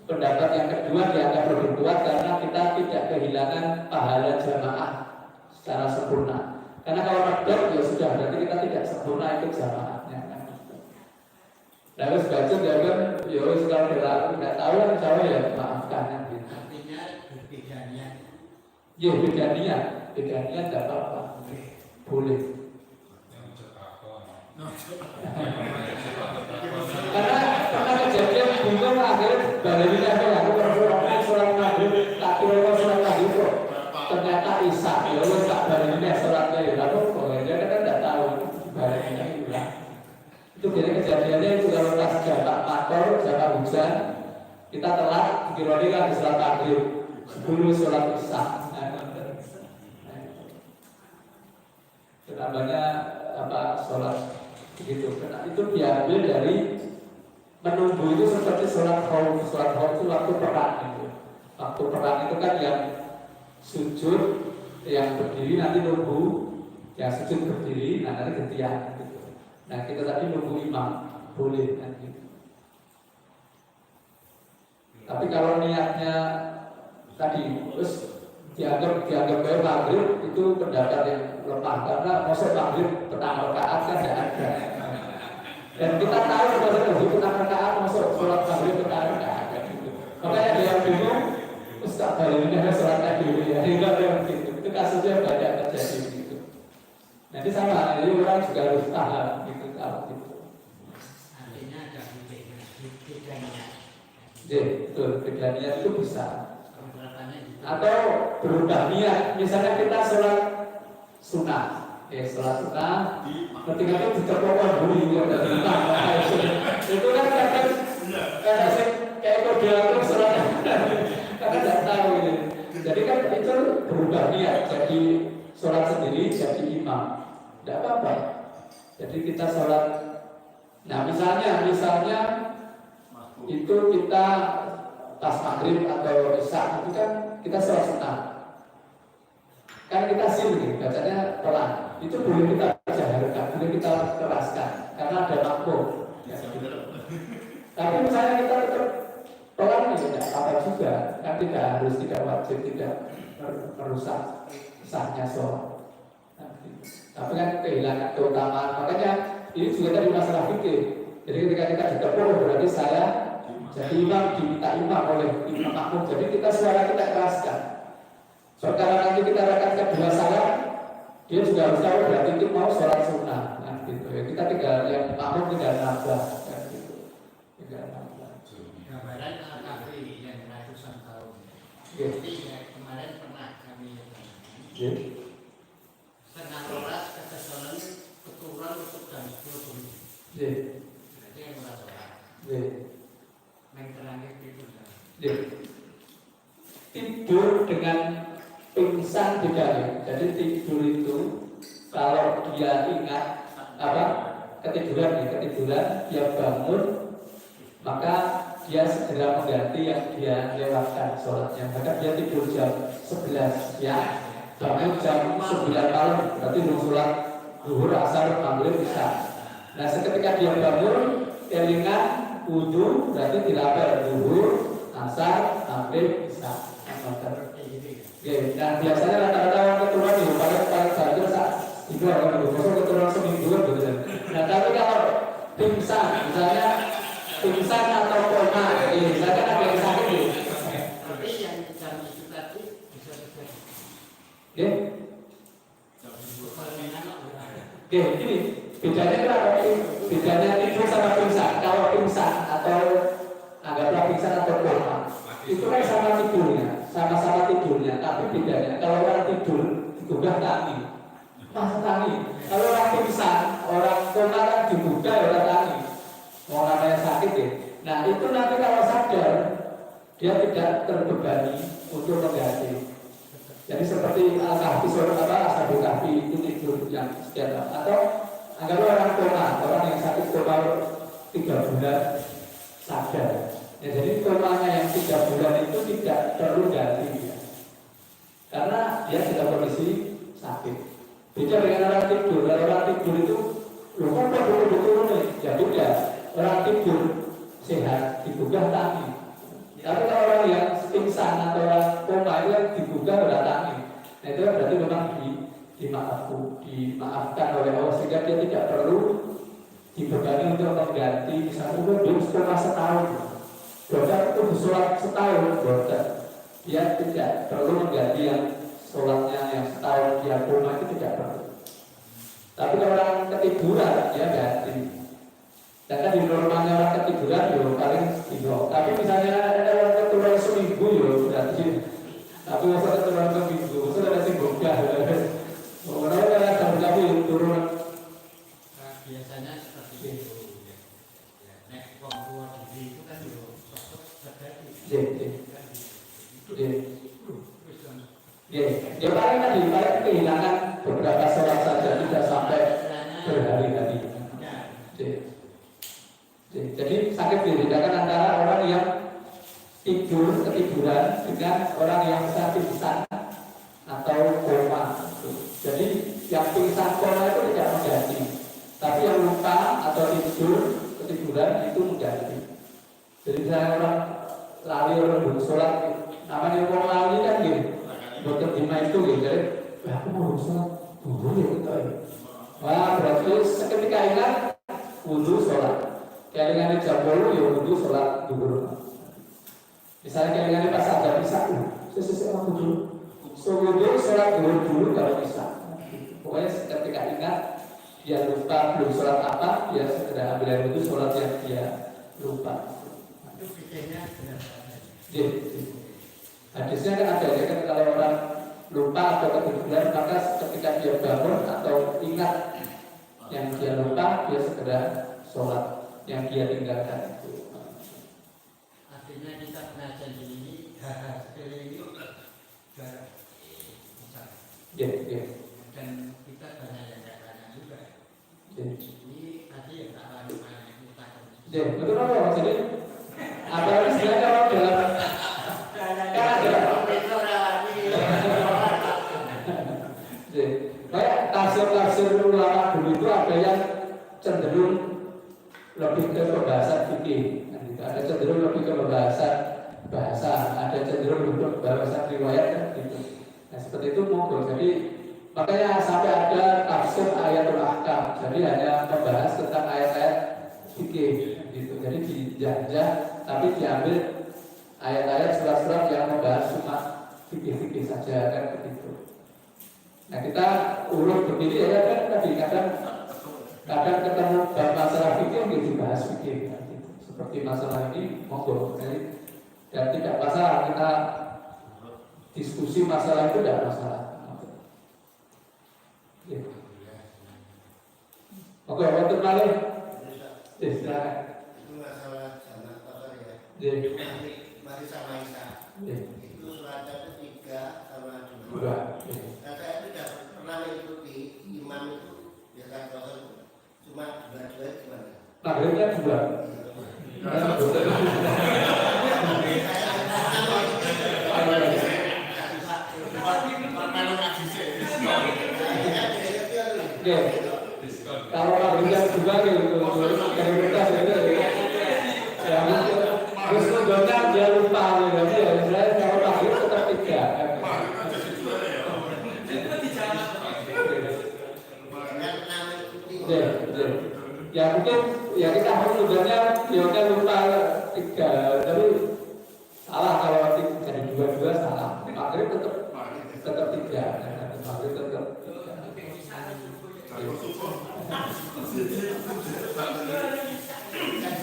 Speaker 1: Pendapat yang kedua dianggap lebih kuat karena kita tidak kehilangan pahala jamaah secara sempurna. Karena kalau medhot ya sudah, berarti kita tidak sempurna ikut jamaahnya. Nah, harus baca ya kan, ya wis kalau tidak tahu kan Jawa ya maafkan gitu.
Speaker 2: Artinya berbeda niat.
Speaker 1: Ya beda niat tidak apa-apa. Boleh. Karena kejadian bingung akhirnya balik lagi aku perlu sholat maghrib tak kira sholat maghrib kok ternyata isya ya wis tak balik sholatnya ya aku kok dia kan tidak tahu balik lagi ulang. Itu biasanya kejadiannya itu kalau pas jarak makor, jarak hujan kita telat dikira kan di sholat maghrib sebelum sholat isya. Kenapanya sholat begitu? Karena itu diambil dari menunggu itu seperti sholat khauf. Sholat khauf itu waktu perang itu. Waktu perang itu kan yang sujud, yang berdiri nanti nunggu, yang sujud berdiri, nanti gantian gitu. Nah kita tadi nunggu imam, boleh nanti. Tapi kalau niatnya tadi terus dianggap baik maghrib itu pendapat yang lemah karena masuk maghrib petang rakaat kan tidak ada. Dan kita tahu bahwa itu petang rakaat masuk sholat maghrib petang rakaat gitu. Makanya ada yang bingung, Ustaz ini ada sholatnya dulu ya, hingga yang gitu. Itu kasusnya banyak terjadi gitu. Nanti sama, jadi orang juga harus paham gitu kalau gitu.
Speaker 2: Artinya ada beda niat.
Speaker 1: Jadi betul, beda niat itu bisa. Atau berubah niat, misalnya kita sholat sunnah, sholat sunnah, ketika itu diterpokok dulu ya, itu kan kadang kayak kode aku sholat, karena tidak tahu ini. Jadi kan itu berubah niat, jadi sholat sendiri, jadi imam, tidak apa-apa. Jadi kita sholat, nah misalnya itu kita pas maghrib atau isya itu kan kita sholat sunnah, kan kita sirri bacanya pelan, itu boleh kita jaharkan, boleh kita keraskan karena ada makmum ya, gitu. Tapi misalnya kita tetap pelan ya tidak apa juga, kan tidak wajib, tidak merusak sahnya sholat. Tapi kan kehilangan keutamaan, makanya ini juga tadi masalah fikih. Jadi ketika kita ditegur berarti saya jadi imam, diminta imam oleh imam makmum. Jadi kita suara kita keraskan. Sekarang nanti kita rakaat kedua salam, dia juga harus tahu berarti itu mau sholat sunnah. Nah, gitu. Ya, kita tinggal yang makmum tinggal nambah. Kan, gitu. Tinggal nambah.
Speaker 2: Gambaran AKB yang ratusan tahun.
Speaker 1: Yeah.
Speaker 2: Jadi ya, kemarin pernah kami
Speaker 1: Yeah.
Speaker 2: setengah rolas kekesalan keturun untuk jam 10.
Speaker 1: Yeah.
Speaker 2: Jadi yang merasa
Speaker 1: Yeah.
Speaker 2: yang terakhir itu
Speaker 1: tidur dengan pingsan tidak ya. Jadi tidur itu kalau dia ingat ketiduran, dia bangun, maka dia segera mengganti yang dia lewatkan sholatnya. Maka dia tidur jam 11 ya, bangun jam 9 malam, berarti belum sholat zuhur, asar, maghrib, isya. Nah seketika dia bangun, kelingan, wudhu, berarti dilapar zuhur, asar, maghrib, isya. Nah biasanya rata-rata orang keturun itu paling banyak saat itu orang itu, maksudnya keturun seminggu gitu. Nah tapi kalau pingsan, misalnya pingsan atau koma, misalkan ada yang sakit gitu.
Speaker 2: Tapi yang jam itu tadi bisa terjadi.
Speaker 1: Ya,
Speaker 2: Oke,
Speaker 1: ini bedanya kenapa? Bedanya tidur sama pingsan. Kalau pingsan atau anggaplah pingsan atau koma, itu kan sama tidurnya, sama-sama tidurnya. Tapi bedanya kalau orang tidur digugah tangi, masa tangi. Kalau orang pingsan, orang koma kan digugah orang tangi. Mau namanya sakit ya. Nah itu nanti kalau sadar dia tidak terbebani untuk mengganti. Jadi seperti al-kahfi, ashabul kahfi itu tidur yang sekian lama. Atau anggaplah orang koma, orang yang sakit koma 3 bulan sadar. Ya, jadi komanya yang 3 bulan itu tidak perlu ganti ya. Karena dia sudah kondisi sakit. Beda dengan orang tidur. Kalau orang tidur itu kok betul-betul nih, ya beda. Orang tidur sehat digugah tangi. Tapi kalau orang yang pingsan atau orang koma itu yang digugah udah tangi. Nah itu berarti memang dimaafkan oleh Allah sehingga dia tidak perlu dibebani untuk mengganti. Misalnya dia koma setahun, dokter itu sholat setahun, dokter dia tidak perlu mengganti yang sholatnya yang setahun dia koma itu tidak perlu. Tapi kalau orang ketiduran dia ganti. Karena di normalnya orang ketiduran yo paling sedino. Tapi misalnya ada orang keturun seminggu yo berarti. Tapi masa keturun seminggu, masa ada sing bogah. Orang orang jam kami turun.
Speaker 2: Biasanya seperti itu. Nek wong tua diri itu kan yo sosok terjadi.
Speaker 1: Ya paling tadi paling kehilangan beberapa sholat saja, tidak sampai berhari-hari. Jadi sakit dibedakan antara orang yang ketiduran dengan orang yang pingsan atau koma. Jadi yang pingsan koma itu tidak mengganti, tapi yang lupa atau ketiduran itu mengganti. Jadi misalnya orang lari orang sholat, namanya orang lari kan gitu, dokter Bima itu gitu. Jadi aku mau sholat dulu ya gitu. Wah berarti seketika ingat wudhu sholat. Kelingan jam 10 ya wudhu sholat duhur. Misalnya kelingan pas ada bisa, sesuai aku dulu. Wudhu sholat duhur dulu kalau bisa. Pokoknya ketika ingat dia lupa belum sholat apa, dia segera ambil air wudhu sholat yang dia lupa.
Speaker 2: Itu fikirnya benar.
Speaker 1: Hadisnya kan ada ya kan kalau orang lupa atau ketiduran maka ketika dia bangun atau ingat yang dia lupa dia segera sholat yang dia tinggalkan itu.
Speaker 2: Artinya kita belajar ini hal-hal seperti ini jarang. Dan kita banyak yang tidak banyak juga. Ini tadi yang tak banyak kita.
Speaker 1: Betul apa? Jadi apa istilahnya kalau dalam kayak tafsir ulama dulu itu ada yang cenderung lebih ke pembahasan fikih, ada cenderung lebih ke pembahasan bahasa, ada cenderung untuk pembahasan riwayat kan gitu. Nah seperti itu monggo. Jadi makanya sampai ada tafsir ayatul ahkam. Jadi hanya membahas tentang ayat-ayat fikih gitu. Jadi dijajah tapi diambil ayat-ayat surat-surat yang membahas cuma fikih-fikih saja kan begitu. Nah kita urut begini ya kan tadi kadang ketemu masalah fikih yang dibahas fikih kan, gitu. Seperti masalah ini monggo. Dan tidak masalah kita diskusi masalah itu tidak masalah. Oke, waktu kali. Silakan.
Speaker 5: Itu masalah sama pasar ya. Masih sama Isa. Itu sholatnya itu 3 sama 2. Nah saya tidak pernah mengikuti imam itu biasa pasar. cuma dua gimana?
Speaker 1: Maghribnya 2. Oke. Kalau maghribnya 2 gitu, kalau kita sebenarnya ya terus kemudian dia lupa gitu ya. Saya kalau maghrib tetap 3. Ya mungkin ya kita harus tujuannya dia lupa 3, tapi salah kalau jadi 2 salah. Maghrib tetap 3, maghrib tetap 3.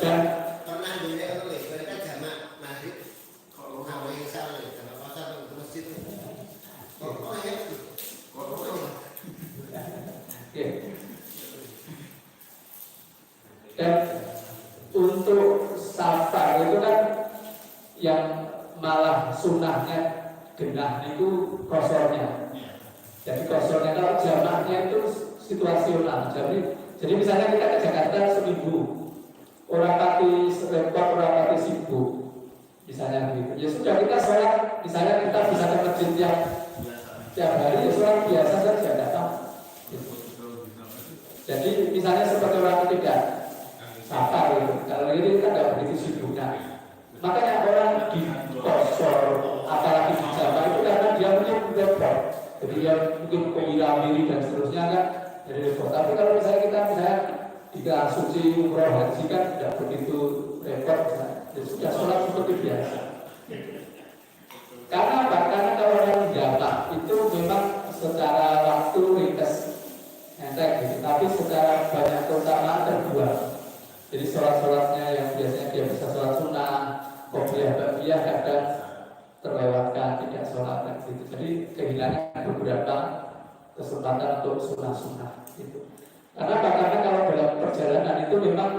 Speaker 1: Dan
Speaker 5: pernah dulu mereka jamak maghrib kalau ngawe salah jamak pasar ke masjid. Oh ya.
Speaker 1: Oke. Dan untuk safar itu kan yang malah sunnahnya genah itu kosornya. Jadi kosornya kalau jamaknya itu situasional. Jadi misalnya kita ke Jakarta seminggu, orang pati repot, orang pati sibuk, misalnya begitu. Ya sudah kita sholat, misalnya kita bisa ke masjid tiap hari, ya sholat biasa saja, tidak apa. Jadi misalnya seperti orang tidak safar itu, kalau ini kita tidak begitu sibuk. Makanya orang di kosor, apalagi di Jawa itu karena dia mungkin repot. Jadi dia mungkin kewira-wiri dan seterusnya kan jadi repot. Tapi kalau misalnya kita suci umroh haji kan tidak begitu repot, ya sudah sholat seperti biasa. Karena apa? Karena kalau orang Jawa itu memang secara waktu ringkas, enteng gitu. Tapi secara banyak keutamaan terbua. Jadi sholat-sholatnya yang biasanya dia bisa sholat sunnah, qobliyah kadang terlewatkan, tidak sholat dan gitu. Jadi kehilangan beberapa kesempatan untuk sunnah-sunnah gitu. Karena kalau dalam perjalanan itu memang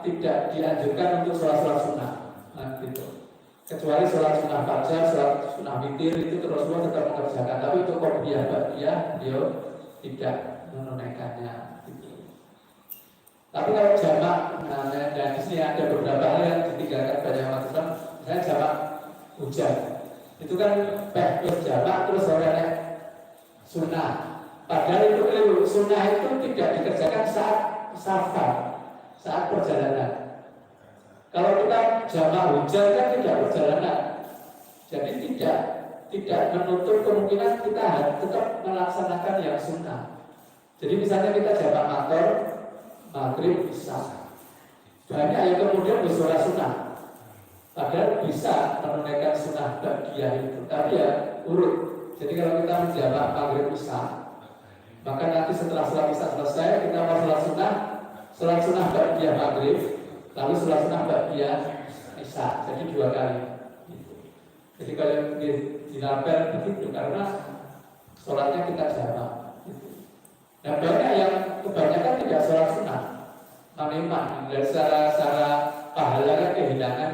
Speaker 1: tidak dianjurkan untuk sholat-sholat sunnah, gitu. Kecuali sholat sunnah fajar, sholat sunnah witir itu terus tetap mengerjakan. Tapi untuk qobliyah dia tidak menunaikannya. Gitu. Tapi kalau jamak, dan di sini ada beberapa hal yang ditinggalkan banyak umat Islam. Misalnya jamak hujan, itu kan jamak terus orangnya sunnah. Padahal itu keliru. Sunnah itu tidak dikerjakan saat safar, saat perjalanan. Kalau kita jamak hujan kan tidak perjalanan, jadi tidak menutup kemungkinan kita tetap melaksanakan yang sunnah. Jadi misalnya kita jamak motor, maghrib, isya, banyak yang kemudian bersolat sunnah. Padahal bisa menunaikan sunnah baqiyah itu, tapi ya urut. Jadi kalau kita menjamak maghrib isya, maka nanti setelah sholat isya selesai kita mau sholat sunnah baqiyah maghrib, lalu sholat sunnah baqiyah isya. Jadi 2 kali. Jadi kalau dinapel begitu karena sholatnya kita jamak. Nah banyak yang kebanyakan tidak sholat sunnah, memang dan secara pahala kan kehilangan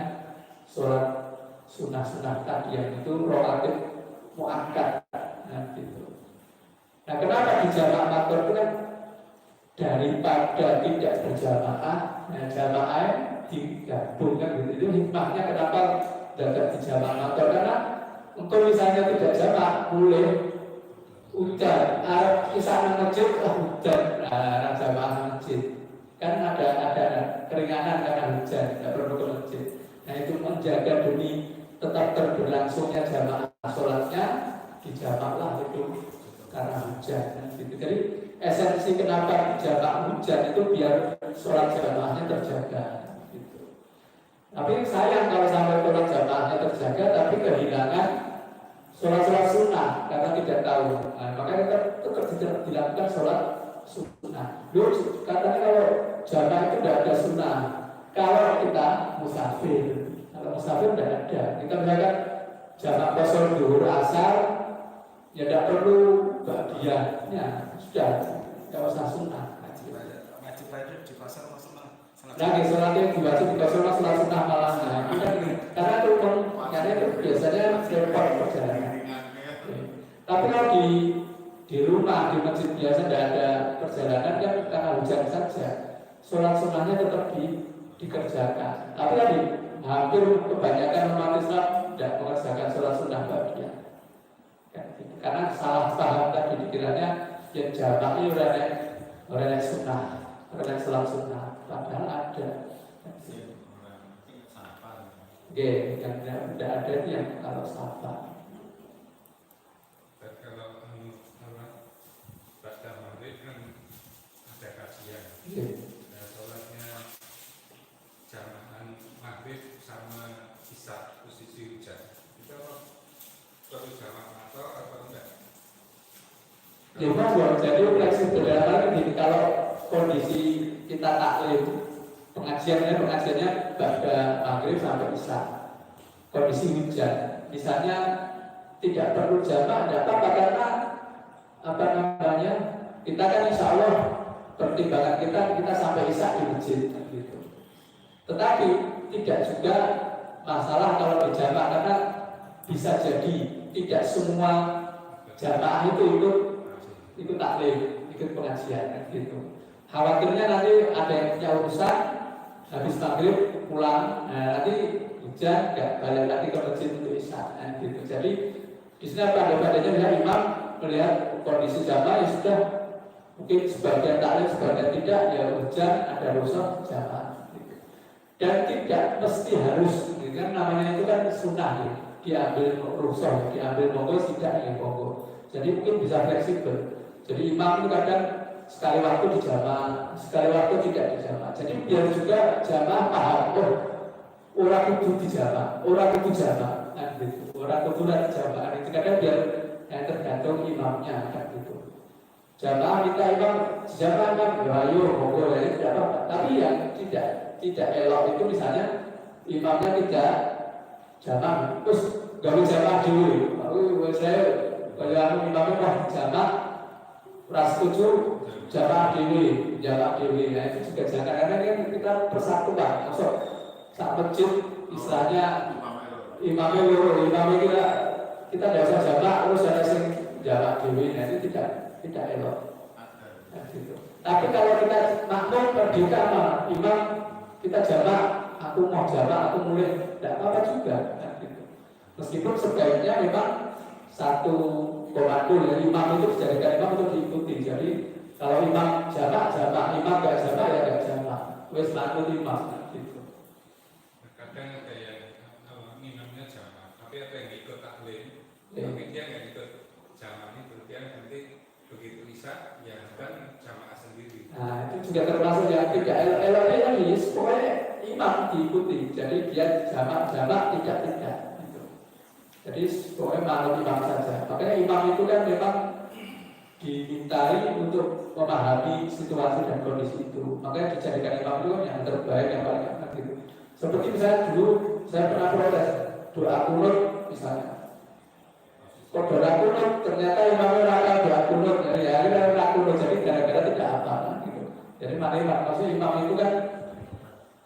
Speaker 1: sholat sunnah tadi yang itu relatif muakkad. Gitu. Nah kenapa di jamaah makmur itu kan daripada tidak berjamaah, jamaah digabungkan gitu. Itu hikmahnya kenapa dapat di jamaah makmur, karena untuk misalnya tidak jamaah boleh hujan, kisah masjid hujan, jamaah masjid kan ada keringanan karena hujan, tidak perlu ke masjid. Nah itu menjaga demi tetap berlangsungnya jamaah sholatnya dijamaklah itu karena hujan. Gitu. Jadi esensi kenapa jamaah hujan itu biar sholat jamaahnya terjaga. Gitu. Tapi sayang kalau sampai sholat jamaahnya terjaga tapi kehilangan sholat sunnah karena tidak tahu. Nah, makanya tetap dilakukan sholat sunnah. Dulu katanya kalau jamaah itu tidak ada sunnah. Kalau kita musafir, tidak ada. Kita misalkan jamaah kosor duhur asar, ya tidak perlu bagiannya, sudah tidak usah sunnah.
Speaker 4: Wajib di pasar sunnah.
Speaker 1: Nah, sholatnya diwajib di pasar sholat sunnah malah. Karena itu biasanya repot perjalanan. Tapi kalau di di rumah, di masjid biasa tidak ada perjalanan kan karena hujan saja, sholat sunnahnya tetap dikerjakan. Tapi tadi hampir kebanyakan umat Islam tidak mengerjakan sholat sunnah ba'diyah. Karena salah paham tadi dikiranya yang jamak ini orang yang sunnah, orang yang sholat sunnah, padahal ada. Oke, yang tidak ada itu yang kalau sahabat.
Speaker 4: Dan kalau pada maghrib kan ada kajian. Dan sholatnya jamaah maghrib sama isya posisi hujan. Itu perlu jamaah atau enggak?
Speaker 1: Jadi fleksibel dalam hal ini kalau kondisi kita taklim pengajiannya pada maghrib sampai isya, kondisi hujan, misalnya tidak perlu jamaah, tidak apa-apa karena kita kan insya Allah pertimbangan kita sampai isya di masjid gitu. Tetapi tidak juga masalah kalau berjamaah karena bisa jadi tidak semua jamaah itu ikut taklim, ikut pengajian gitu. Khawatirnya nanti ada yang punya urusan habis maghrib pulang, nanti hujan nggak balik lagi ke masjid untuk isya, gitu. Jadi di sini pada-padanya melihat imam melihat kondisi jamaah ya sudah, mungkin sebagian taklim sebagian tidak, ya hujan ada rusak jamaah. Gitu. Dan tidak mesti harus, gitu kan namanya itu kan sunnah ya, diambil rusak, diambil monggo tidak ya monggo. Jadi mungkin bisa fleksibel. Jadi imam itu kadang sekali waktu di jamaah, sekali waktu tidak di jamaah. Jadi biar juga jamaah paham, orang kudu di jamaah, orang kudu jamaah, kan gitu. Orang kudu di jamaah itu kadang biar tergantung imamnya, kan gitu. Jamaah kita imam, jamaah kan, ayo monggo ya tidak apa-apa. Tapi yang tidak elok itu misalnya imamnya tidak jamaah, terus gawe jamaah dulu. Lalu saya kalau imamnya wah jamaah, ras setuju. Jamaah dewi, nah itu juga jangan karena kan kita persatuan. Masuk saat masjid istilahnya imamnya kita tidak usah jamaah terus ada yang jamaah dewi, nah itu tidak elok. Nah, gitu. Tapi kalau kita makmum merdeka sama imam kita jamaah, aku mau jamaah, aku mulai, tidak apa-apa juga. Nah, gitu. Meskipun sebaiknya memang satu komando ya, imam itu dijadikan imam untuk diikuti. Jadi kalau imam jamaah, imam gak jamaah ya gak jamaah. Wes manut imam gitu.
Speaker 4: Kadang ada yang imamnya jamaah, tapi ada yang ikut taklim, tapi dia nggak ikut jamaah itu, dia nanti begitu isya ya kan jamaah sendiri.
Speaker 1: Nah itu juga termasuk yang tidak eloknya tadi, pokoknya imam diikuti. Jadi dia jamaah tidak gitu. Jadi pokoknya manut imam saja. Makanya imam itu kan memang dimintai untuk memahami situasi dan kondisi itu. Makanya dijadikan imam itu yang terbaik, yang paling enak gitu. Seperti misalnya dulu saya pernah protes doa kunut misalnya. Kok doa kunut ternyata imamnya raka doa kunut, jadi hari doa kunut, jadi gara-gara tidak apa gitu. Jadi maksudnya imam itu kan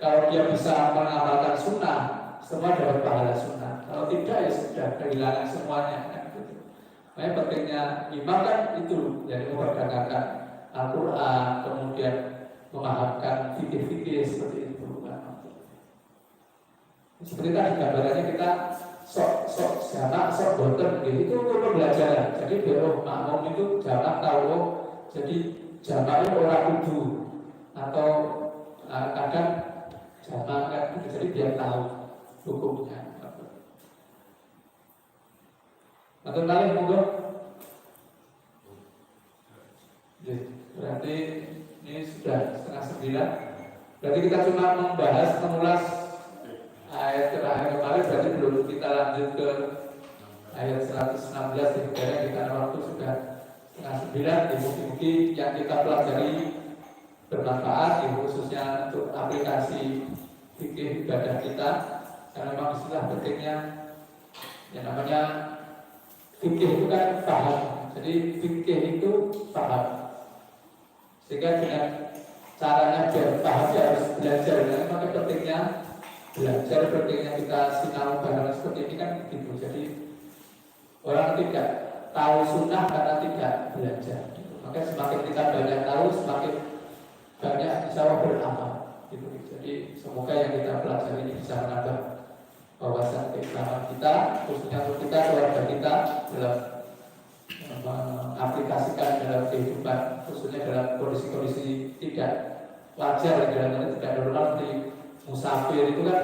Speaker 1: kalau dia bisa mengamalkan sunnah, semua dapat pahala sunnah. Kalau tidak ya sudah kehilangan semuanya. Makanya pentingnya imam kan itu, jadi memperdagangkan Al-Quran, kemudian memahamkan fikih-fikih seperti itu. Seperti tadi gambarannya kita sok jamak, sok boten, gitu. Itu untuk pembelajaran. Jadi biar makmum itu jamak tahu, jadi jamaknya orang kudu atau kadang jamak kan, jadi biar tahu hukumnya. Atau kali monggo. Berarti ini sudah 8:30. Berarti kita cuma membahas mengulas ayat terakhir kemarin, berarti belum kita lanjut ke ayat 116 di karena waktu sudah 8:30. Mungkin yang kita pelajari bermanfaat, khususnya untuk aplikasi fikih ibadah kita, karena memang istilah pentingnya yang namanya fikih itu kan paham. Jadi fikih itu paham. Sehingga dengan caranya biar paham ya harus belajar. Dan maka pentingnya belajar, pentingnya kita sinau barang seperti ini kan begitu. Jadi orang tidak tahu sunnah karena tidak belajar. Maka semakin kita banyak tahu, semakin banyak bisa beramal. Gitu. Jadi semoga yang kita pelajari ini bisa menambah wawasan keislaman kita, khususnya untuk kita, keluarga kita dalam mengaplikasikan dalam kehidupan, khususnya dalam kondisi-kondisi tidak wajar, dalam tidak normal seperti musafir itu kan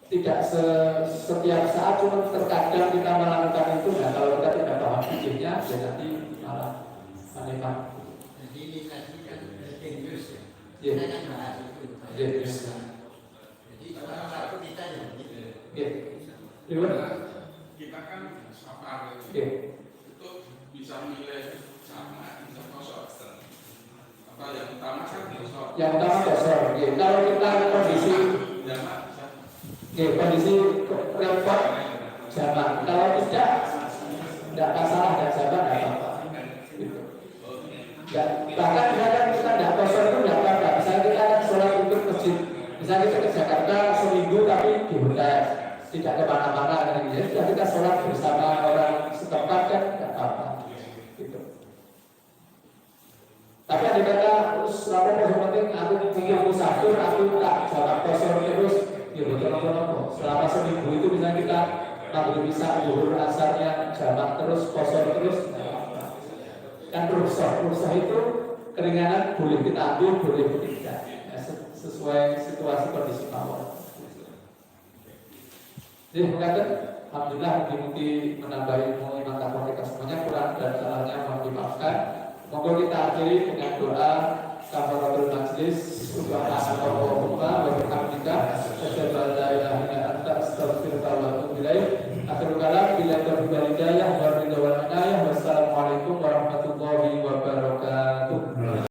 Speaker 1: tidak setiap saat, cuma terkadang kita melakukan itu. Nah kalau kita tidak paham fikihnya, ya nanti malah menikah.
Speaker 2: Jadi ini tadi kan dangerous ya.
Speaker 1: Iya.
Speaker 2: Kita kan bahas itu.
Speaker 1: Iya.
Speaker 2: Jadi salah satu kita yang begitu.
Speaker 1: Iya. Gimana?
Speaker 6: Kita kan safar
Speaker 1: Iya.
Speaker 6: itu bisa milih sama bisa kosong. Apa yang utama kan kosong.
Speaker 1: Yang utama dasar. Iya. Kalau kita kondisi
Speaker 6: Jamak bisa.
Speaker 1: Oke, kondisi repot jamak. Kalau tidak masalah dan jamak tidak apa-apa. Gitu. Dan bahkan misalkan kita tidak kosong itu tidak apa-apa. Misalnya kita akan sholat untuk masjid. Misalnya kita ke Jakarta seminggu tapi di hotel, tidak kemana-mana. Jadi kita sholat bersama orang setempat kan tidak apa-apa. Gitu. Tapi ada kata selama yang penting aku mikir musafir, aku tak jamak kosong terus. Ya betul-betul. Selama seminggu itu bisa kita kalau bisa zuhur asarnya jamak terus, kosong terus. Kan ruksah itu keringanan boleh kita ambil, boleh tidak. Ya, sesuai situasi kondisi awal. Jadi mengatakan, alhamdulillah mungkin menambah ilmu iman takwa kita semuanya, kurang dan salahnya mohon dimaafkan. Monggo kita akhiri dengan doa kafaratul majlis. Subhanallahumma wa bihamdika asyhadu an la ilaha illa anta astaghfiruka wa atubu ilaik.